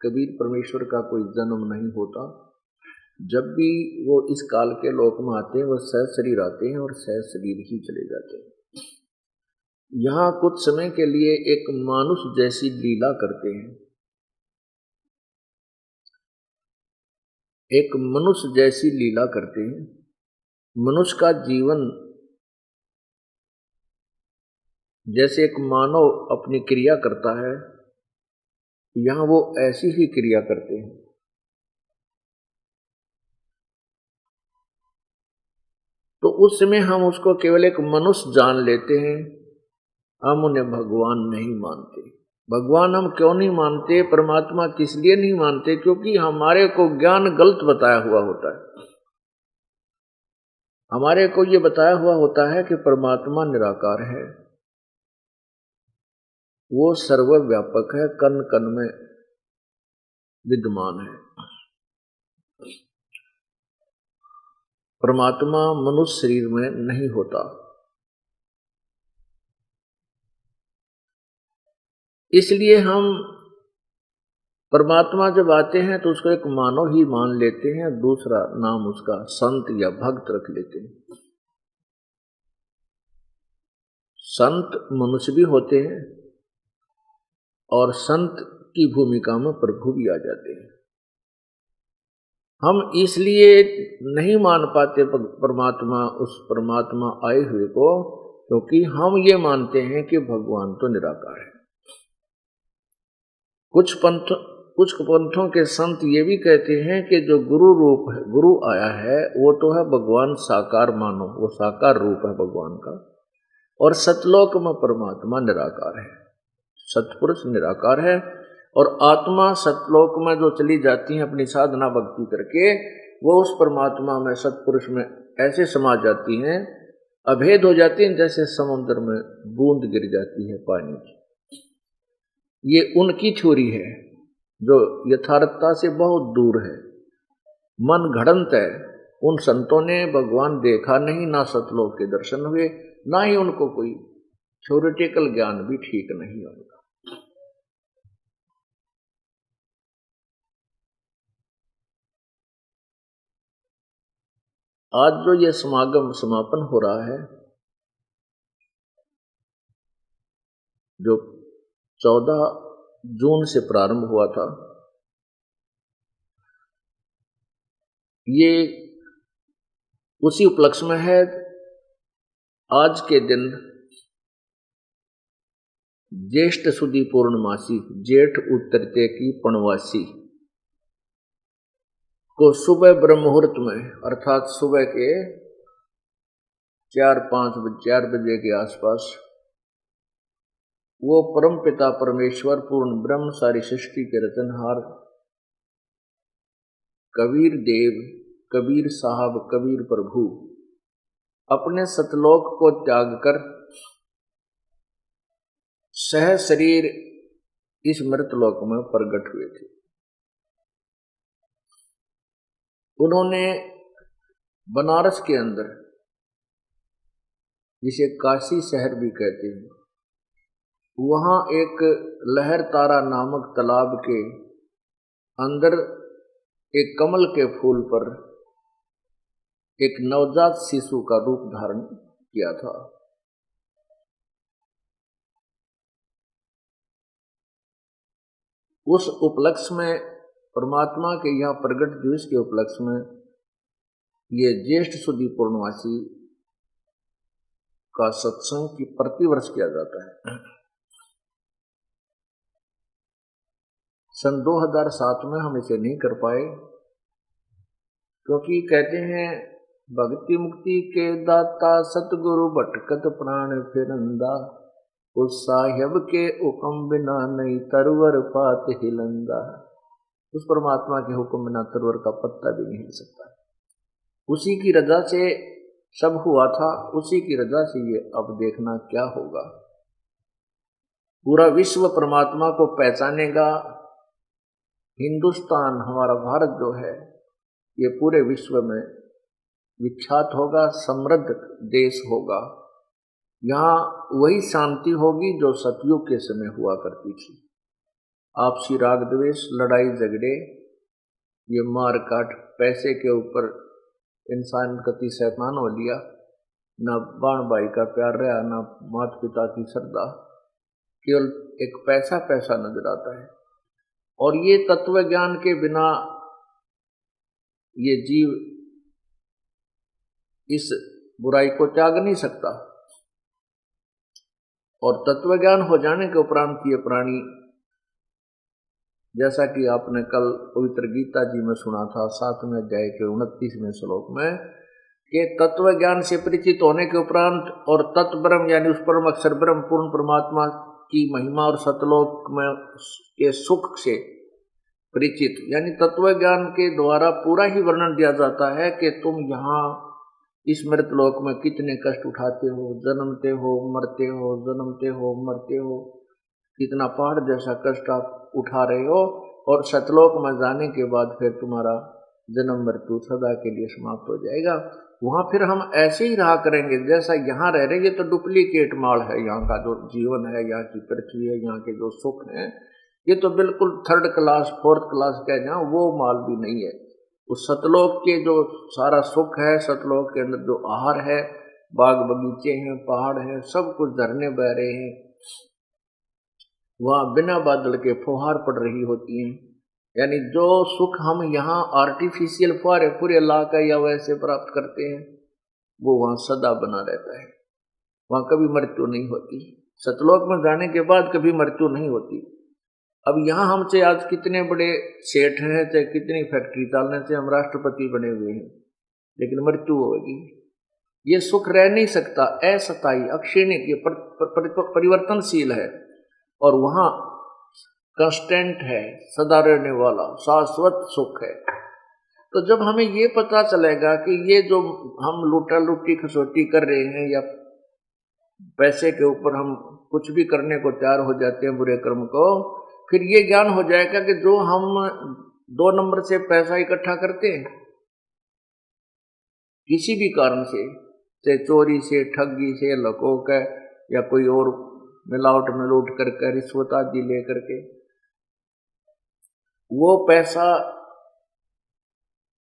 कबीर परमेश्वर का कोई जन्म नहीं होता। जब भी वो इस काल के लोक में आते हैं वो सहज शरीर आते हैं और सहज शरीर ही चले जाते हैं। यहाँ कुछ समय के लिए एक मानुष जैसी लीला करते हैं, एक मनुष्य जैसी लीला करते हैं। मनुष्य का जीवन जैसे एक मानव अपनी क्रिया करता है, यहाँ वो ऐसी ही क्रिया करते हैं। तो उस समय हम उसको केवल एक मनुष्य जान लेते हैं, हम उन्हें भगवान नहीं मानते। भगवान हम क्यों नहीं मानते, परमात्मा किस लिए नहीं मानते? क्योंकि हमारे को ज्ञान गलत बताया हुआ होता है। हमारे को ये बताया हुआ होता है कि परमात्मा निराकार है, वो सर्वव्यापक है, कण कण में विद्यमान है। परमात्मा मनुष्य शरीर में नहीं होता। इसलिए हम परमात्मा जब आते हैं तो उसको एक मानव ही मान लेते हैं, दूसरा नाम उसका संत या भक्त रख लेते हैं। संत मनुष्य भी होते हैं और संत की भूमिका में प्रभु भी आ जाते हैं। हम इसलिए नहीं मान पाते परमात्मा, उस परमात्मा आए हुए को, क्योंकि हम ये मानते हैं कि भगवान तो निराकार है। कुछ पंथों के संत ये भी कहते हैं कि जो गुरु रूप है, गुरु आया है, वो तो है भगवान साकार मानो, वो साकार रूप है भगवान का। और सतलोक में परमात्मा निराकार है, सतपुरुष निराकार है। और आत्मा सतलोक में जो चली जाती है अपनी साधना भक्ति करके, वो उस परमात्मा में, सतपुरुष में ऐसे समा जाती हैं, अभेद हो जाती हैं, जैसे समुद्र में बूंद गिर जाती है पानी की। ये उनकी थ्योरी है जो यथार्थता से बहुत दूर है, मन घड़ंत है। उन संतों ने भगवान देखा नहीं, ना सतलोक के दर्शन हुए, ना ही उनको कोई थ्योरेटिकल ज्ञान भी ठीक नहीं होगा। आज जो ये समागम समापन हो रहा है, जो 14 जून से प्रारंभ हुआ था, ये उसी उपलक्ष्य में है। आज के दिन ज्येष्ठ सुदी पूर्णमासी, जेठ उतरते की पूर्णवासी को सुबह ब्रह्म मुहूर्त में, अर्थात सुबह के 4 बजे के आसपास, वो परम पिता परमेश्वर पूर्ण ब्रह्म सारी सृष्टि के रचनहार कबीर देव, कबीर साहब, कबीर प्रभु अपने सतलोक को त्याग कर सह शरीर इस मृतलोक में प्रकट हुए थे। उन्होंने बनारस के अंदर, जिसे काशी शहर भी कहते हैं, वहां एक लहर तारा नामक तालाब के अंदर एक कमल के फूल पर एक नवजात शिशु का रूप धारण किया था। उस उपलक्ष्य में, परमात्मा के यहाँ प्रगट दिवस के उपलक्ष्य में, ये ज्येष्ठ सुदी पूर्णवासी का सत्संग की प्रतिवर्ष किया जाता है। सन 2007 में हम इसे नहीं कर पाए, क्योंकि कहते हैं भक्ति मुक्ति के दाता सतगुरु भटकत प्राण फिरंदा, उस साहिब के हुक्म बिना नहीं तरवर पात हिलंदा। उस परमात्मा के हुक्म बिना तरवर का पत्ता भी नहीं हिल सकता। उसी की रजा से सब हुआ था, उसी की रजा से ये अब देखना क्या होगा। पूरा विश्व परमात्मा को पहचानेगा। हिंदुस्तान, हमारा भारत जो है, ये पूरे विश्व में विख्यात होगा, समृद्ध देश होगा। यहाँ वही शांति होगी जो सतयुग के समय हुआ करती थी। आपसी राग द्वेष, लड़ाई झगड़े, ये मार काट, पैसे के ऊपर इंसान कति शैतान हो लिया, ना बाण भाई का प्यार रहा, ना माता पिता की श्रद्धा, केवल एक पैसा पैसा नजर आता है। और ये तत्व ज्ञान के बिना ये जीव इस बुराई को त्याग नहीं सकता। और तत्व ज्ञान हो जाने के उपरांत ये प्राणी, जैसा कि आपने कल पवित्र गीता जी में सुना था 7वें अध्याय के 29वें श्लोक में, कि तत्व ज्ञान से परिचित होने के उपरांत और तत्ब्रह्म यानी उस परम अक्षर ब्रह्म पूर्ण परमात्मा की महिमा और सतलोक में के सुख से परिचित, यानी तत्व ज्ञान के द्वारा पूरा ही वर्णन दिया जाता है कि तुम यहाँ इस मृतलोक में कितने कष्ट उठाते हो, जन्मते हो, मरते हो, जन्मते हो, मरते हो, कितना पहाड़ जैसा कष्ट आप उठा रहे हो, और सतलोक में जाने के बाद फिर तुम्हारा जन्म मृत्यु सदा के लिए समाप्त हो जाएगा। वहां फिर हम ऐसे ही रहा करेंगे जैसा यहाँ रह रहे। ये तो डुप्लीकेट माल है, यहाँ का जो जीवन है, यहाँ की पृथ्वी है, यहाँ के जो सुख हैं, ये तो बिल्कुल 3rd क्लास 4th क्लास कह जाओ, वो माल भी नहीं है। उस सतलोक के जो सारा सुख है, सतलोक के अंदर जो आहार है, बाग बगीचे हैं, पहाड़ हैं, सब कुछ झरने बह रहे हैं, वहाँ बिना बादल के फुहार पड़ रही होती हैं। यानी जो सुख हम यहाँ आर्टिफिशियल फुहारे पूरे लाका या वैसे प्राप्त करते हैं, वो वहाँ सदा बना रहता है। वहाँ कभी मृत्यु नहीं होती। सतलोक में जाने के बाद कभी मृत्यु नहीं होती। अब यहाँ हमसे आज कितने बड़े सेठ हैं, चाहे कितनी फैक्ट्री डालने से हम राष्ट्रपति बने हुए हैं, लेकिन मृत्यु होगी। ये सुख रह नहीं सकता, अस्थायी, अक्षणिक, ये परिवर्तनशील है। और वहाँ कांस्टेंट है, सदा रहने वाला शाश्वत सुख है। तो जब हमें ये पता चलेगा कि ये जो हम लूटा लुटी खसोटी कर रहे हैं, या पैसे के ऊपर हम कुछ भी करने को तैयार हो जाते हैं बुरे कर्म को, फिर ये ज्ञान हो जाएगा कि जो हम 2 नंबर से पैसा इकट्ठा करते हैं किसी भी कारण से, चाहे चोरी से, ठगी से, लकोक है, या कोई और मिलावट में लूट करके, रिश्वत आदि ले करके, वो पैसा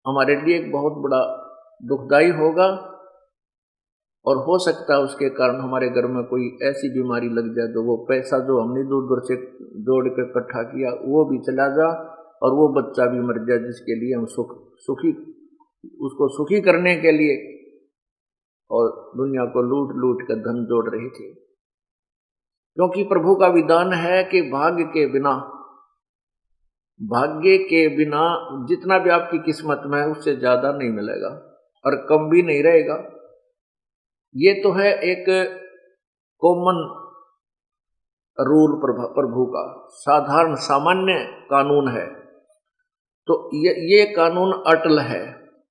हमारे लिए एक बहुत बड़ा दुखदाई होगा। और हो सकता है उसके कारण हमारे घर में कोई ऐसी बीमारी लग जाए तो वो पैसा जो हमने दूर दूर से जोड़ कर इकट्ठा किया वो भी चला जा, और वो बच्चा भी मर जाए जिसके लिए हम उसको सुखी करने के लिए और दुनिया को लूट लूट कर धन जोड़ रहे थे। क्योंकि प्रभु का विधान है कि भाग्य के बिना जितना भी आपकी किस्मत में है उससे ज्यादा नहीं मिलेगा और कम भी नहीं रहेगा। ये तो है एक कॉमन रूल प्रभु का, साधारण सामान्य कानून है। तो ये कानून अटल है।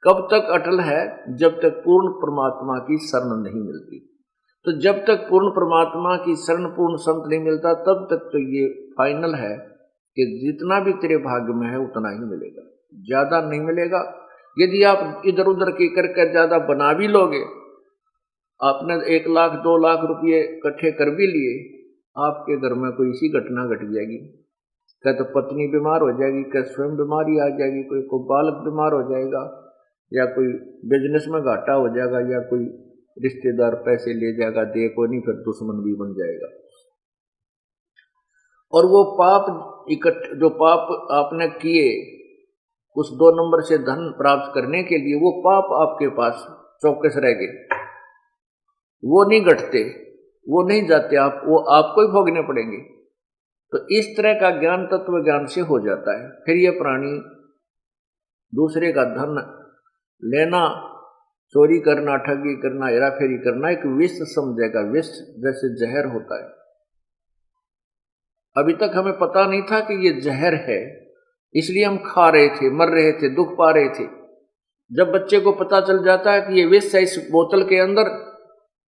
कब तक अटल है? जब तक पूर्ण परमात्मा की शरण नहीं मिलती। तो जब तक पूर्ण परमात्मा की शरण, पूर्ण संत नहीं मिलता, तब तक तो ये फाइनल है कि जितना भी तेरे भाग्य में है उतना ही मिलेगा, ज्यादा नहीं मिलेगा। यदि आप इधर उधर की करके ज्यादा बना भी लोगे, आपने 1 लाख 2 लाख रुपये इकट्ठे कर भी लिए, आपके घर में कोई इसी घटना घट जाएगी, क्या तो पत्नी बीमार हो जाएगी, क्या स्वयं बीमारी आ जाएगी, कोई बालक बीमार हो जाएगा, या कोई बिजनेस में घाटा हो जाएगा, या कोई रिश्तेदार पैसे ले जाएगा, दे को नहीं, फिर दुश्मन भी बन जाएगा। और वो पाप जो पाप आपने किए उस 2 नंबर से धन प्राप्त करने के लिए, वो पाप आपके पास चौकस रह गए, वो नहीं घटते, वो नहीं जाते, वो आपको ही भोगने पड़ेंगे। तो इस तरह का ज्ञान तत्व ज्ञान से हो जाता है। फिर ये प्राणी दूसरे का धन लेना, चोरी करना, ठगी करना, हेराफेरी करना एक विष समझेगा, विष जैसे जहर होता है। अभी तक हमें पता नहीं था कि ये जहर है, इसलिए हम खा रहे थे, मर रहे थे, दुख पा रहे थे। जब बच्चे को पता चल जाता है कि ये विष है इस बोतल के अंदर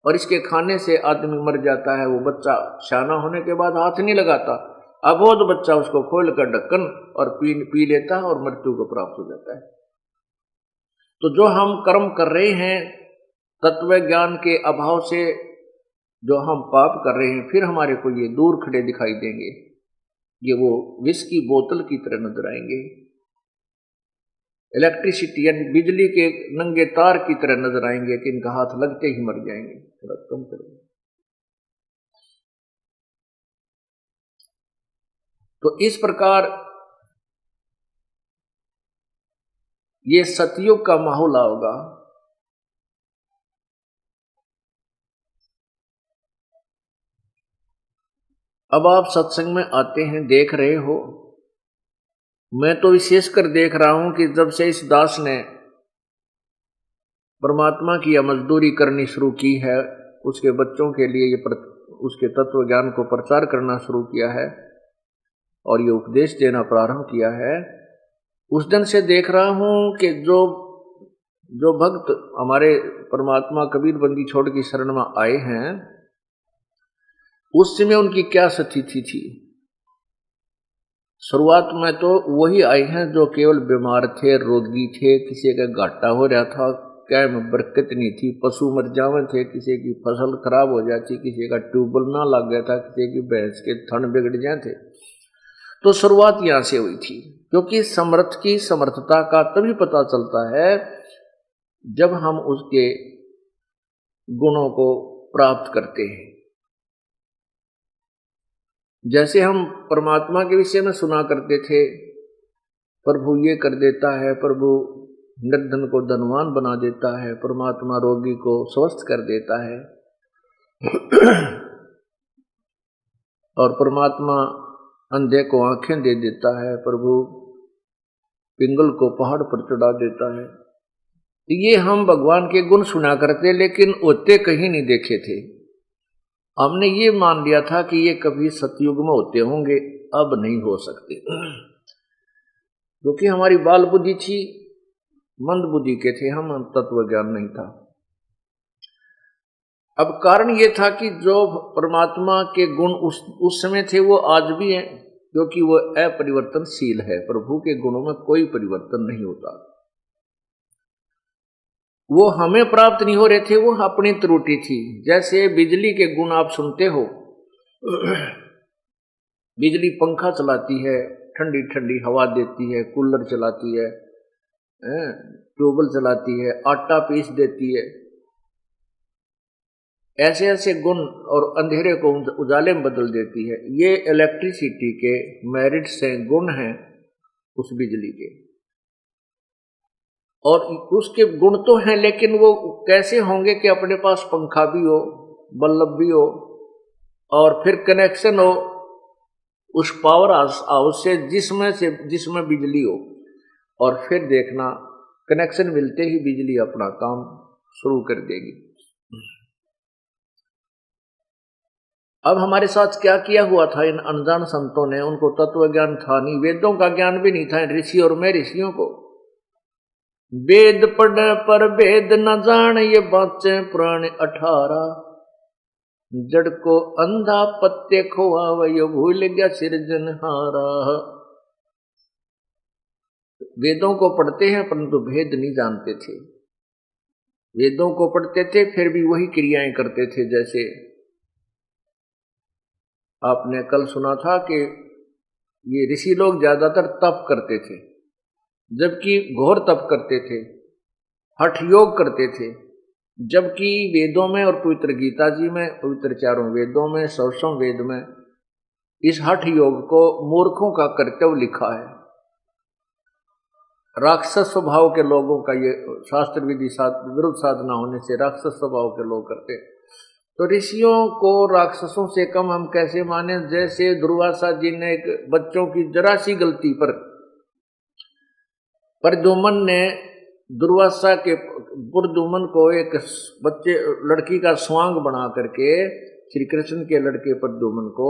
और इसके खाने से आदमी मर जाता है, वो बच्चा शाना होने के बाद हाथ नहीं लगाता, अबोध बच्चा उसको खोल कर ढक्कन और पी लेता है और मृत्यु को प्राप्त हो जाता है। तो जो हम कर्म कर रहे हैं तत्व ज्ञान के अभाव से, जो हम पाप कर रहे हैं, फिर हमारे को ये दूर खड़े दिखाई देंगे, ये वो विष की बोतल की तरह नजर आएंगे, इलेक्ट्रिसिटी यानी बिजली के नंगे तार की तरह नजर आएंगे कि इनका हाथ लगते ही मर जाएंगे। थोड़ा कम करो। तो इस प्रकार ये सतयुग का माहौल होगा। अब आप सत्संग में आते हैं, देख रहे हो, मैं तो विशेषकर देख रहा हूं कि जब से इस दास ने परमात्मा की मजदूरी करनी शुरू की है, उसके बच्चों के लिए उसके तत्व ज्ञान को प्रचार करना शुरू किया है और ये उपदेश देना प्रारंभ किया है, उस दिन से देख रहा हूं कि जो भक्त हमारे परमात्मा कबीर बंदी छोड़ की शरण में आए हैं, उस समय उनकी क्या स्थिति थी। शुरुआत में तो वही आए हैं जो केवल बीमार थे, रोगी थे, किसी का घाटा हो रहा था, क्या में बरकत नहीं थी, पशु मर जावे थे, किसी की फसल खराब हो जाती, किसी का ट्यूबवेल ना लग गया था, किसी की भैंस के थन बिगड़ जाए थे। तो शुरुआत यहां से हुई थी, क्योंकि समर्थ की समर्थता का तभी पता चलता है जब हम उसके गुणों को प्राप्त करते हैं। जैसे हम परमात्मा के विषय में सुना करते थे, प्रभु ये कर देता है, प्रभु निर्धन को धनवान बना देता है, परमात्मा रोगी को स्वस्थ कर देता है और परमात्मा अंधे को आंखें दे देता है, प्रभु पिंगल को पहाड़ पर चढ़ा देता है। ये हम भगवान के गुण सुना करते, लेकिन होते कहीं नहीं देखे थे। हमने ये मान लिया था कि ये कभी सतयुग में होते होंगे, अब नहीं हो सकते, क्योंकि हमारी बाल बुद्धि थी, मंद बुद्धि के थे हम, तत्व ज्ञान नहीं था। अब कारण ये था कि जो परमात्मा के गुण उस समय थे वो आज भी हैं, क्योंकि वो अपरिवर्तनशील है। प्रभु के गुणों में कोई परिवर्तन नहीं होता। वो हमें प्राप्त नहीं हो रहे थे, वो अपनी त्रुटि थी। जैसे बिजली के गुण आप सुनते हो, बिजली पंखा चलाती है, ठंडी ठंडी हवा देती है, कूलर चलाती है, ट्यूबवेल चलाती है, आटा पीस देती है। ऐसे ऐसे गुण और अंधेरे को उजाले में बदल देती है। ये इलेक्ट्रिसिटी के मेरिट्स हैं, गुण हैं उस बिजली के, और उसके गुण तो हैं, लेकिन वो कैसे होंगे कि अपने पास पंखा भी हो, बल्ब भी हो, और फिर कनेक्शन हो उस पावर हाउस से जिसमें बिजली हो, और फिर देखना कनेक्शन मिलते ही बिजली अपना काम शुरू कर देगी। अब हमारे साथ क्या किया हुआ था इन अनजान संतों ने, उनको तत्व ज्ञान था नहीं, वेदों का ज्ञान भी नहीं था ऋषि और मैं ऋषियों को। वेद पढ़ पर वेद न जान, ये बाचे पुराण 18। जड़ को अंधा पत्ते खोआ, वही भूल गया सिरजनहारा। वेदों को पढ़ते हैं परंतु भेद नहीं जानते थे। वेदों को पढ़ते थे फिर भी वही क्रियाएं करते थे। जैसे आपने कल सुना था कि ये ऋषि लोग ज्यादातर तप करते थे, जबकि घोर तप करते थे, हठ योग करते थे। जबकि वेदों में और पवित्र गीता जी में, पवित्र चारों वेदों में, 100वें वेद में इस हठ योग को मूर्खों का कर्तव्य लिखा है। राक्षस स्वभाव के लोगों का ये शास्त्र विधि विरुद्ध साधना होने से राक्षस स्वभाव के लोग करते। तो ऋषियों को राक्षसों से कम हम कैसे माने? जैसे दुर्वासा जी ने एक बच्चों की जरा सी गलती पर प्रद्युम्न ने दुर्वासा के प्रद्युम्न को एक बच्चे लड़की का स्वांग बना करके श्री कृष्ण के लड़के प्रद्युम्न को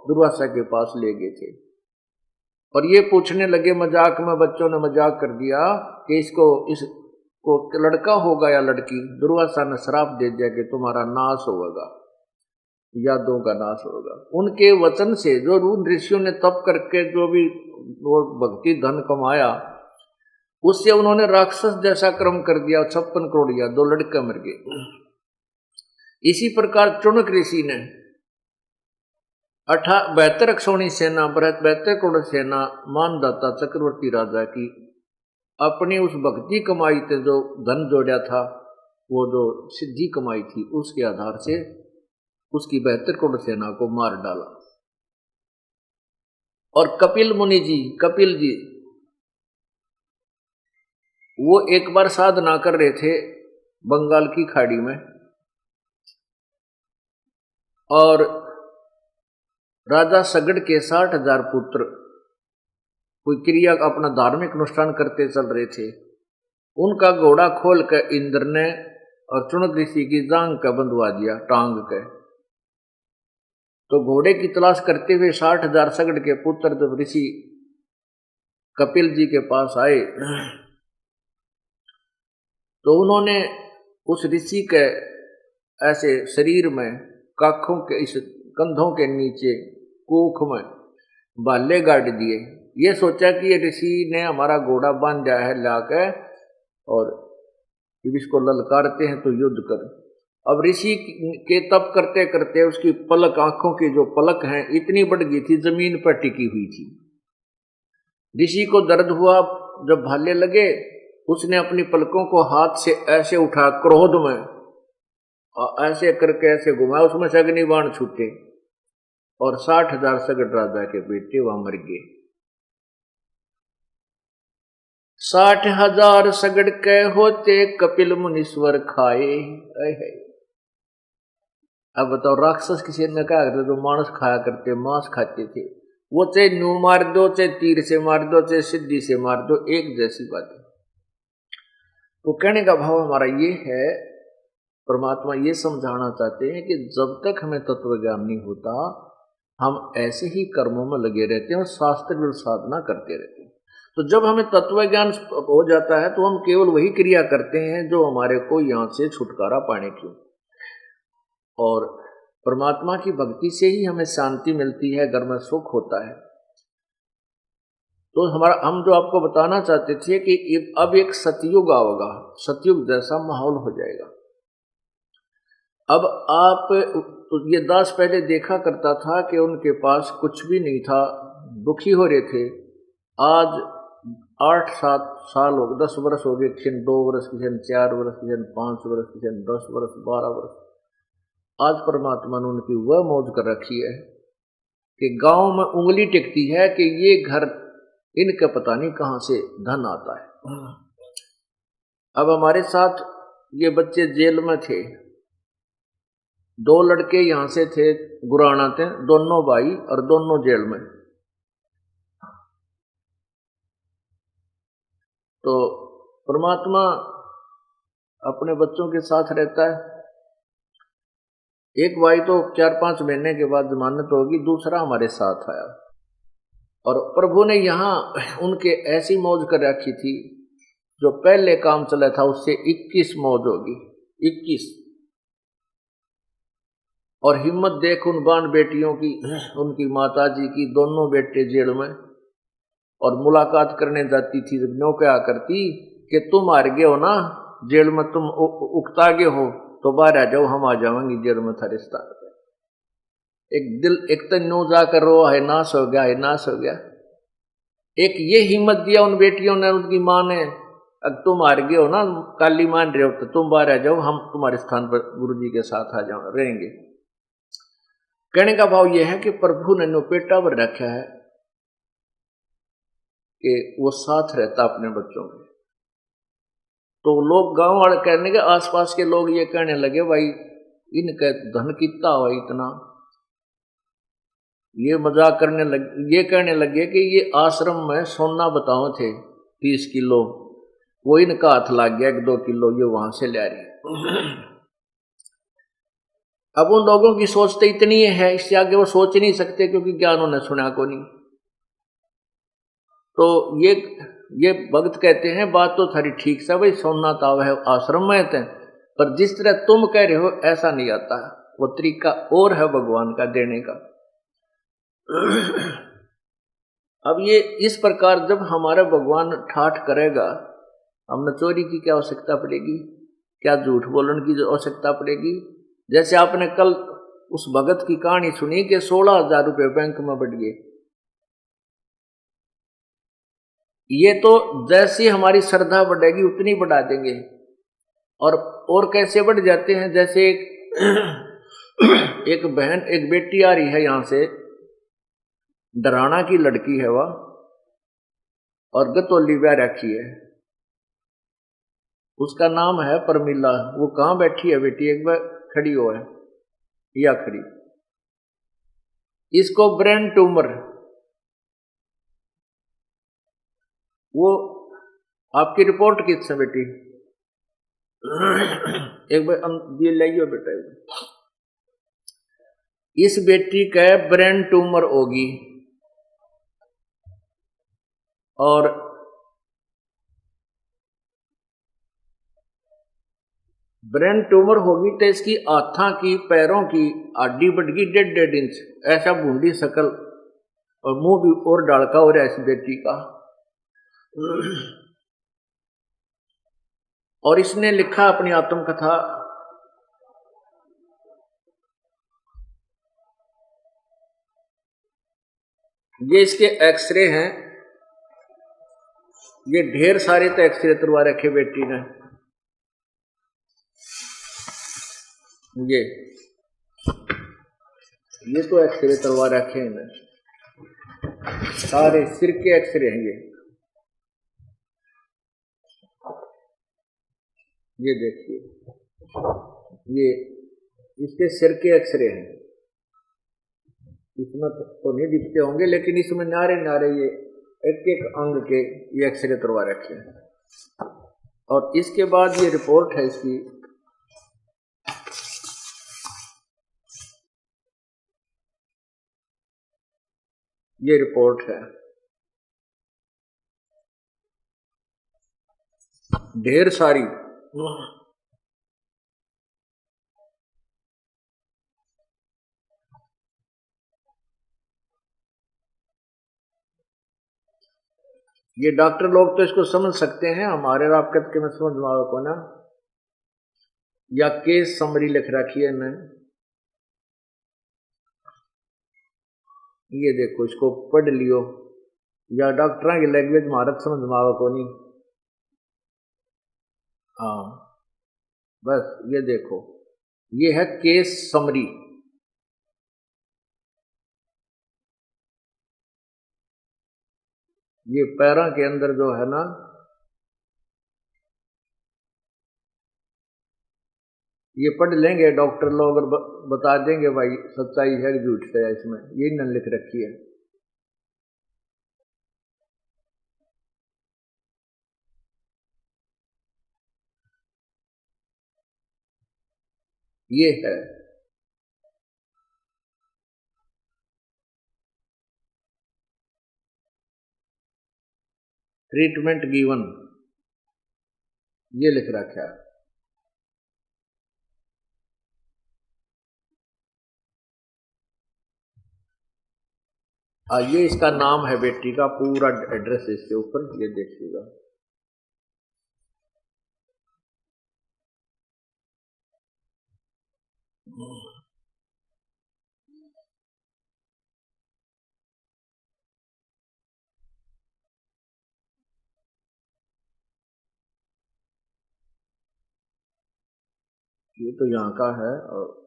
दुर्वासा के पास ले गए थे। और ये पूछने लगे मजाक में, बच्चों ने मजाक कर दिया कि इसको लड़का होगा या लड़की। दुर्वासा ने श्राप दे दिया कि तुम्हारा नाश होगा, यादों का नाश होगा। उनके वचन से जो ऋषियों ने तप करके जो भी वो भक्ति धन कमाया, उससे उन्होंने राक्षस जैसा कर्म कर दिया। 56 करोड़ या 2 लड़के मर गए। इसी प्रकार चुनक ऋषि ने 72 अक्षौणी सेना, 72 करोड़ सेना मानदाता चक्रवर्ती राजा की अपनी उस भक्ति कमाई थे, जो धन जोड़ा था, वो जो सिद्धि कमाई थी, उसके आधार से उसकी 72 करोड़ सेना को मार डाला। और कपिल मुनि जी, कपिल जी, वो एक बार साधना कर रहे थे बंगाल की खाड़ी में, और राजा सगड़ के 60,000 पुत्र कोई क्रिया अपना धार्मिक अनुष्ठान करते चल रहे थे। उनका घोड़ा खोल कर इंद्र ने और चुनक ऋषि की जांग का बंधवा दिया, टांग के। तो घोड़े की तलाश करते हुए 60,000 सगड़ के पुत्र जब ऋषि कपिल जी के पास आए, तो उन्होंने उस ऋषि के ऐसे शरीर में, काखों के इस कंधों के नीचे कोख में भाले गाड़ दिए। ये सोचा कि ये ऋषि ने हमारा घोड़ा बांध दिया है लाके, और इसको ललकारते हैं तो युद्ध कर। अब ऋषि के तप करते करते उसकी पलक, आंखों की जो पलक हैं, इतनी बढ़ गई थी, जमीन पर टिकी हुई थी। ऋषि को दर्द हुआ, जब भाले लगे उसने अपनी पलकों को हाथ से ऐसे उठा, क्रोध में ऐसे करके ऐसे घुमाया, उसमें से अग्निबाण छूटे और 60,000 सगड़ राजा के बेटे वहां मर गए। 60,000 सगड़ के होते कपिल मुनीश्वर खाए। अब बताओ, राक्षस किसी ने क्या करते? तो मांस खाया करते, मांस खाते थे। वो चाहे नू मार दो, चाहे तीर से मार दो, चाहे सिद्धि से मार दो, एक जैसी बात है। तो कहने का भाव हमारा ये है, परमात्मा ये समझाना चाहते हैं कि जब तक हमें तत्व ज्ञान नहीं होता, हम ऐसे ही कर्मों में लगे रहते हैं और शास्त्र विरुद्ध साधना करते रहते हैं। तो जब हमें तत्व ज्ञान हो जाता है तो हम केवल वही क्रिया करते हैं जो हमारे को यहाँ से छुटकारा पाने की। और परमात्मा की भक्ति से ही हमें शांति मिलती है, घर में सुख होता है। तो हम जो आपको बताना चाहते थे कि अब एक सतयुग आएगा, सतयुग जैसा माहौल हो जाएगा। अब आप, ये दास पहले देखा करता था कि उनके पास कुछ भी नहीं था, दुखी हो रहे थे। आज 8-7 साल हो गए, 10 वर्ष हो गए, किसी 2 वर्ष, किसी 4 वर्ष, किसी 5 वर्ष, किसी 10 वर्ष, 12 वर्ष। आज परमात्मा ने उनकी वह मौज कर रखी है कि गांव में उंगली टिकती है कि ये घर इनका पता नहीं कहां से धन आता है। अब हमारे साथ ये बच्चे जेल में थे, 2 लड़के यहां से थे, गुराना थे, दोनों भाई और दोनों जेल में। तो परमात्मा अपने बच्चों के साथ रहता है। एक भाई तो 4-5 महीने के बाद जमानत होगी, दूसरा हमारे साथ आया और प्रभु ने यहाँ उनके ऐसी मौज कर रखी थी, जो पहले काम चला था उससे 21 मौज होगी, 21। और हिम्मत देख उन बाण बेटियों की, उनकी माता जी की, दोनों बेटे जेल में, और मुलाकात करने जाती थी जब न्यों क्या करती कि तुम हार गए हो ना जेल में, तुम उकता गए हो तो बाहर आ जाओ, हम आ जाएंगे जेल में थारे स्थान पे। एक दिल एक तो न्यों जाकर रो है नाश हो गया, है नाश हो गया। एक ये हिम्मत दिया उन बेटियों ने, उनकी माँ ने, अब तुम हार गए हो ना, काली मान रहे हो तो तुम बाहर आ जाओ, हम तुम्हारे स्थान पर गुरु जी के साथ आ जाओ रहेंगे। कहने का भाव यह है कि प्रभु ने नो पेटा पर रखा है कि वो साथ रहता अपने बच्चों के। तो लोग गांव वाले कहने के, आसपास के लोग ये कहने लगे भाई इनका धन कितना हुआ इतना, ये मजाक करने लगे, ये कहने लगे कि ये आश्रम में सोना बताओ थे 30 किलो, वो इनका हाथ लग गया 1-2 किलो ये वहां से ले रही। अब उन लोगों की सोच तो इतनी है, इससे आगे वो सोच नहीं सकते क्योंकि ज्ञान उन्हें सुना को नहीं। तो ये भक्त कहते हैं बात तो थारी ठीक से भाई, सोना ताव है आश्रम में थे, पर जिस तरह तुम कह रहे हो ऐसा नहीं आता, वो तरीका और है भगवान का देने का। अब ये इस प्रकार जब हमारा भगवान ठाठ करेगा, हमने चोरी की क्या आवश्यकता पड़ेगी, क्या झूठ बोलने की आवश्यकता पड़ेगी। जैसे आपने कल उस भगत की कहानी सुनी कि 16,000 रुपये बैंक में बढ़ गए। ये तो जैसी हमारी श्रद्धा बढ़ेगी उतनी बढ़ा देंगे। और कैसे बढ़ जाते हैं, जैसे एक बहन, एक बेटी आ रही है यहां से, डराना की लड़की है वह, और गतौली ब्याह रखी है, उसका नाम है परमिला। वो कहाँ बैठी है बेटी, एक बार खड़ी हो है या खड़ी, इसको ब्रेन ट्यूमर, वो आपकी रिपोर्ट किस बेटी, एक बार ये लाइयो बेटा, इस बेटी का ब्रेन ट्यूमर होगी, और ब्रेन ट्यूमर होगी तो इसकी हाथों की पैरों की हड्डी बढ़ गई 1.5 इंच, ऐसा बूंदी शकल, और मुंह भी और डालका हो रहा है इस बेटी का। और इसने लिखा अपनी आत्मकथा, ये इसके एक्सरे हैं, ये ढेर सारे तो एक्सरे तुरवा रखे बेटी ने, ये तो एक्सरे तुरवा रखे हैं सारे सिर के एक्सरे हैं ये देखिए, ये इसके सिर के एक्सरे हैं, इसमें तो नहीं दिखते होंगे लेकिन इसमें नारे नारे ये एक अंग के ये एक्सरे करवा रखे हैं। और इसके बाद ये रिपोर्ट है इसकी, ये रिपोर्ट है, ढेर सारी। ये डॉक्टर लोग तो इसको समझ सकते हैं, हमारे आपके के में समझ माओ को ना, या केस समरी लिख रखी है मैं, ये देखो इसको पढ़ लियो, या डॉक्टर की लैंग्वेज महारत समझ माओ को नहीं। हाँ बस ये देखो, ये है केस समरी, ये पैरों के अंदर जो है ना, ये पढ़ लेंगे डॉक्टर लोग और बता देंगे भाई सच्चाई है कि झूठ है इसमें, ये न लिख रखी है। ये है ट्रीटमेंट गिवन, ये लिख रखा है। ये इसका नाम है बेटी का, पूरा एड्रेस इसके ऊपर, ये देखिएगा। ये तो यहाँ का है, और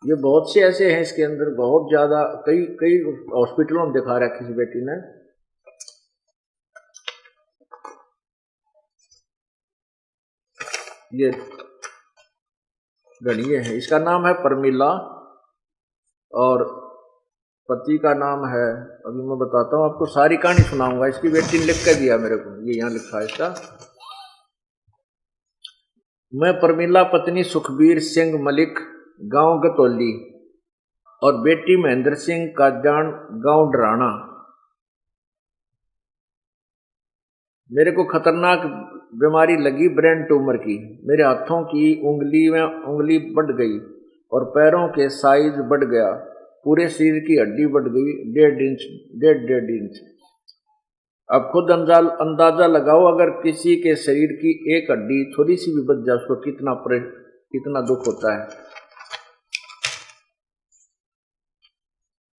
ये बहुत से ऐसे हैं इसके अंदर, बहुत ज्यादा, कई कई हॉस्पिटलों में दिखा रहा है किसी बेटी ने। ये गणिये है, इसका नाम है परमिला और पति का नाम है, अभी मैं बताता हूँ आपको, सारी कहानी सुनाऊंगा। इसकी बेटी ने लिख कर दिया मेरे को, ये यहाँ लिखा है इसका। मैं परमिला पत्नी सुखबीर सिंह मलिक, गांव गतौली, और बेटी महेंद्र सिंह काजान, गांव डराना। मेरे को खतरनाक बीमारी लगी, ब्रेन ट्यूमर की। मेरे हाथों की उंगली में उंगली बढ़ गई और पैरों के साइज बढ़ गया, पूरे शरीर की हड्डी बढ़ गई 1.5 इंच। अब खुद अंदाजा लगाओ, अगर किसी के शरीर की एक हड्डी थोड़ी सी भी बच जाए, उसको कितना दुख होता है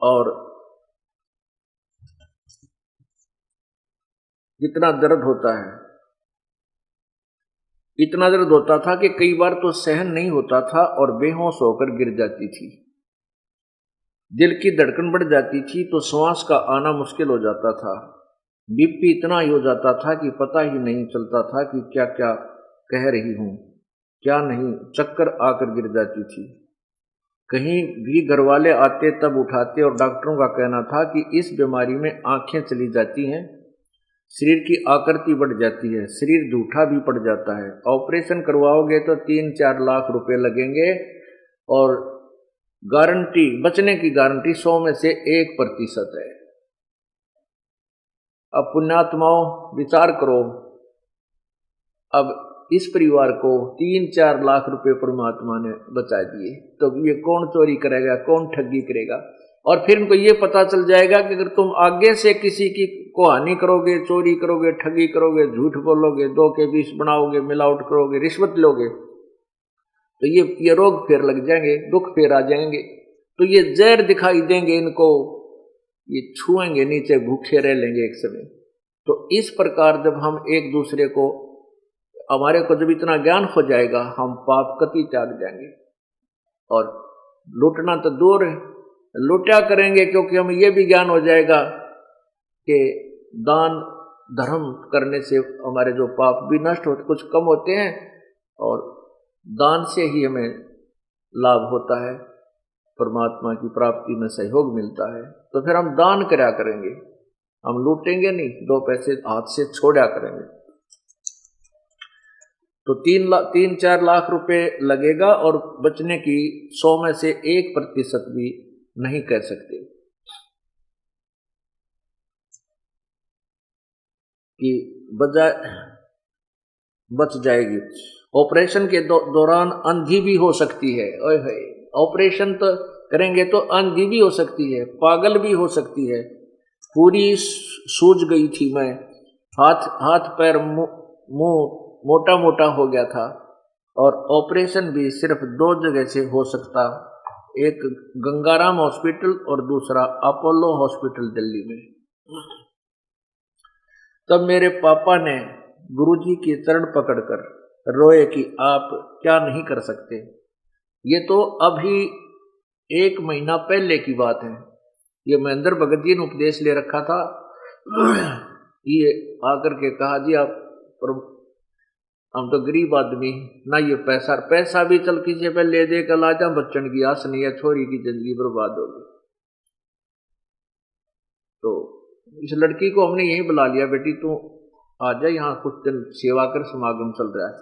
और कितना दर्द होता है। इतना दर्द होता था कि कई बार तो सहन नहीं होता था और बेहोश होकर गिर जाती थी। दिल की धड़कन बढ़ जाती थी तो श्वास का आना मुश्किल हो जाता था। बीपी इतना ही हो जाता था कि पता ही नहीं चलता था कि क्या क्या कह रही हूं, क्या नहीं। चक्कर आकर गिर जाती थी। कहीं भी घरवाले आते तब उठाते और डॉक्टरों का कहना था कि इस बीमारी में आंखें चली जाती हैं, शरीर की आकृति बढ़ जाती है, शरीर झूठा भी पड़ जाता है। ऑपरेशन करवाओगे तो 3-4 लाख रुपए लगेंगे और गारंटी, बचने की गारंटी 100 में से 1% है। अब पुण्यात्माओं विचार करो, अब इस परिवार को 3-4 लाख रुपए परमात्मा ने बचा दिए, तो ये कौन चोरी करेगा, कौन ठगी करेगा। और फिर इनको ये पता चल जाएगा कि अगर तुम आगे से किसी की को हानि करोगे, चोरी करोगे, ठगी करोगे, झूठ बोलोगे, 2 के 20 बनाओगे, मिलावट करोगे, रिश्वत लोगे, तो ये रोग फिर लग जाएंगे, दुख फिर आ जाएंगे। तो ये जहर दिखाई देंगे इनको, ये छुएंगे नीचे, भूखे रह लेंगे एक समय। तो इस प्रकार जब हम एक दूसरे को, हमारे को जब इतना ज्ञान हो जाएगा, हम पाप कति त्याग जाएंगे और लूटना तो दूर है, लूटा करेंगे, क्योंकि हमें यह भी ज्ञान हो जाएगा कि दान धर्म करने से हमारे जो पाप भी नष्ट होते, कुछ कम होते हैं, और दान से ही हमें लाभ होता है, परमात्मा की प्राप्ति में सहयोग मिलता है। तो फिर हम दान करा करेंगे, हम लूटेंगे नहीं, 2 पैसे हाथ से छोड़ा करेंगे। तो 3-4 लाख रुपए लगेगा और बचने की 100 में से 1% भी नहीं कह सकते कि बच जाएगी। ऑपरेशन के दौरान अंधी भी हो सकती है। ओए होए, ऑपरेशन तो करेंगे तो अंधी भी हो सकती है, पागल भी हो सकती है। पूरी सूज गई थी मैं, हाथ पैर मुंह मोटा मोटा हो गया था, और ऑपरेशन भी सिर्फ 2 जगह से हो सकता, एक गंगाराम हॉस्पिटल और दूसरा अपोलो हॉस्पिटल दिल्ली में। तब मेरे पापा ने गुरुजी के चरण पकड़कर रोए कि आप क्या नहीं कर सकते। ये तो अभी 1 महीना पहले की बात है। ये महेंद्र भगत जी ने उपदेश ले रखा था। ये आकर के कहा, जी आप हम तो गरीब आदमी ना, ये पैसा भी चल किसी पे ले दे कर लाजा, बच्चन की आस नहीं है, छोरी की जिंदगी बर्बाद होगी। तो इस लड़की को हमने यही बुला लिया, बेटी तू आ जा, यहाँ कुछ दिन सेवा कर, समागम चल रहा है।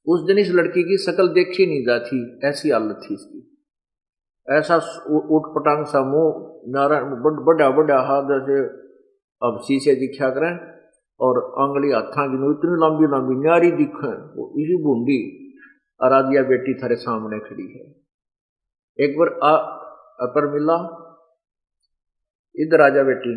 उस दिन इस लड़की की शक्ल देखी नहीं जाती, ऐसी हालत थी इसकी। ऐसा उठ पटांग सा मुंह, बड़ा बड़ा हाथ, जैसे अब शीशे दिखा करें और आंगली हाथा की इतनी लंबी लंबी न्यारी दिखे, वो इसी बूंदी आराधिया बेटी थारे सामने खड़ी है। एक बार अपर मिला, इधर आजा बेटी,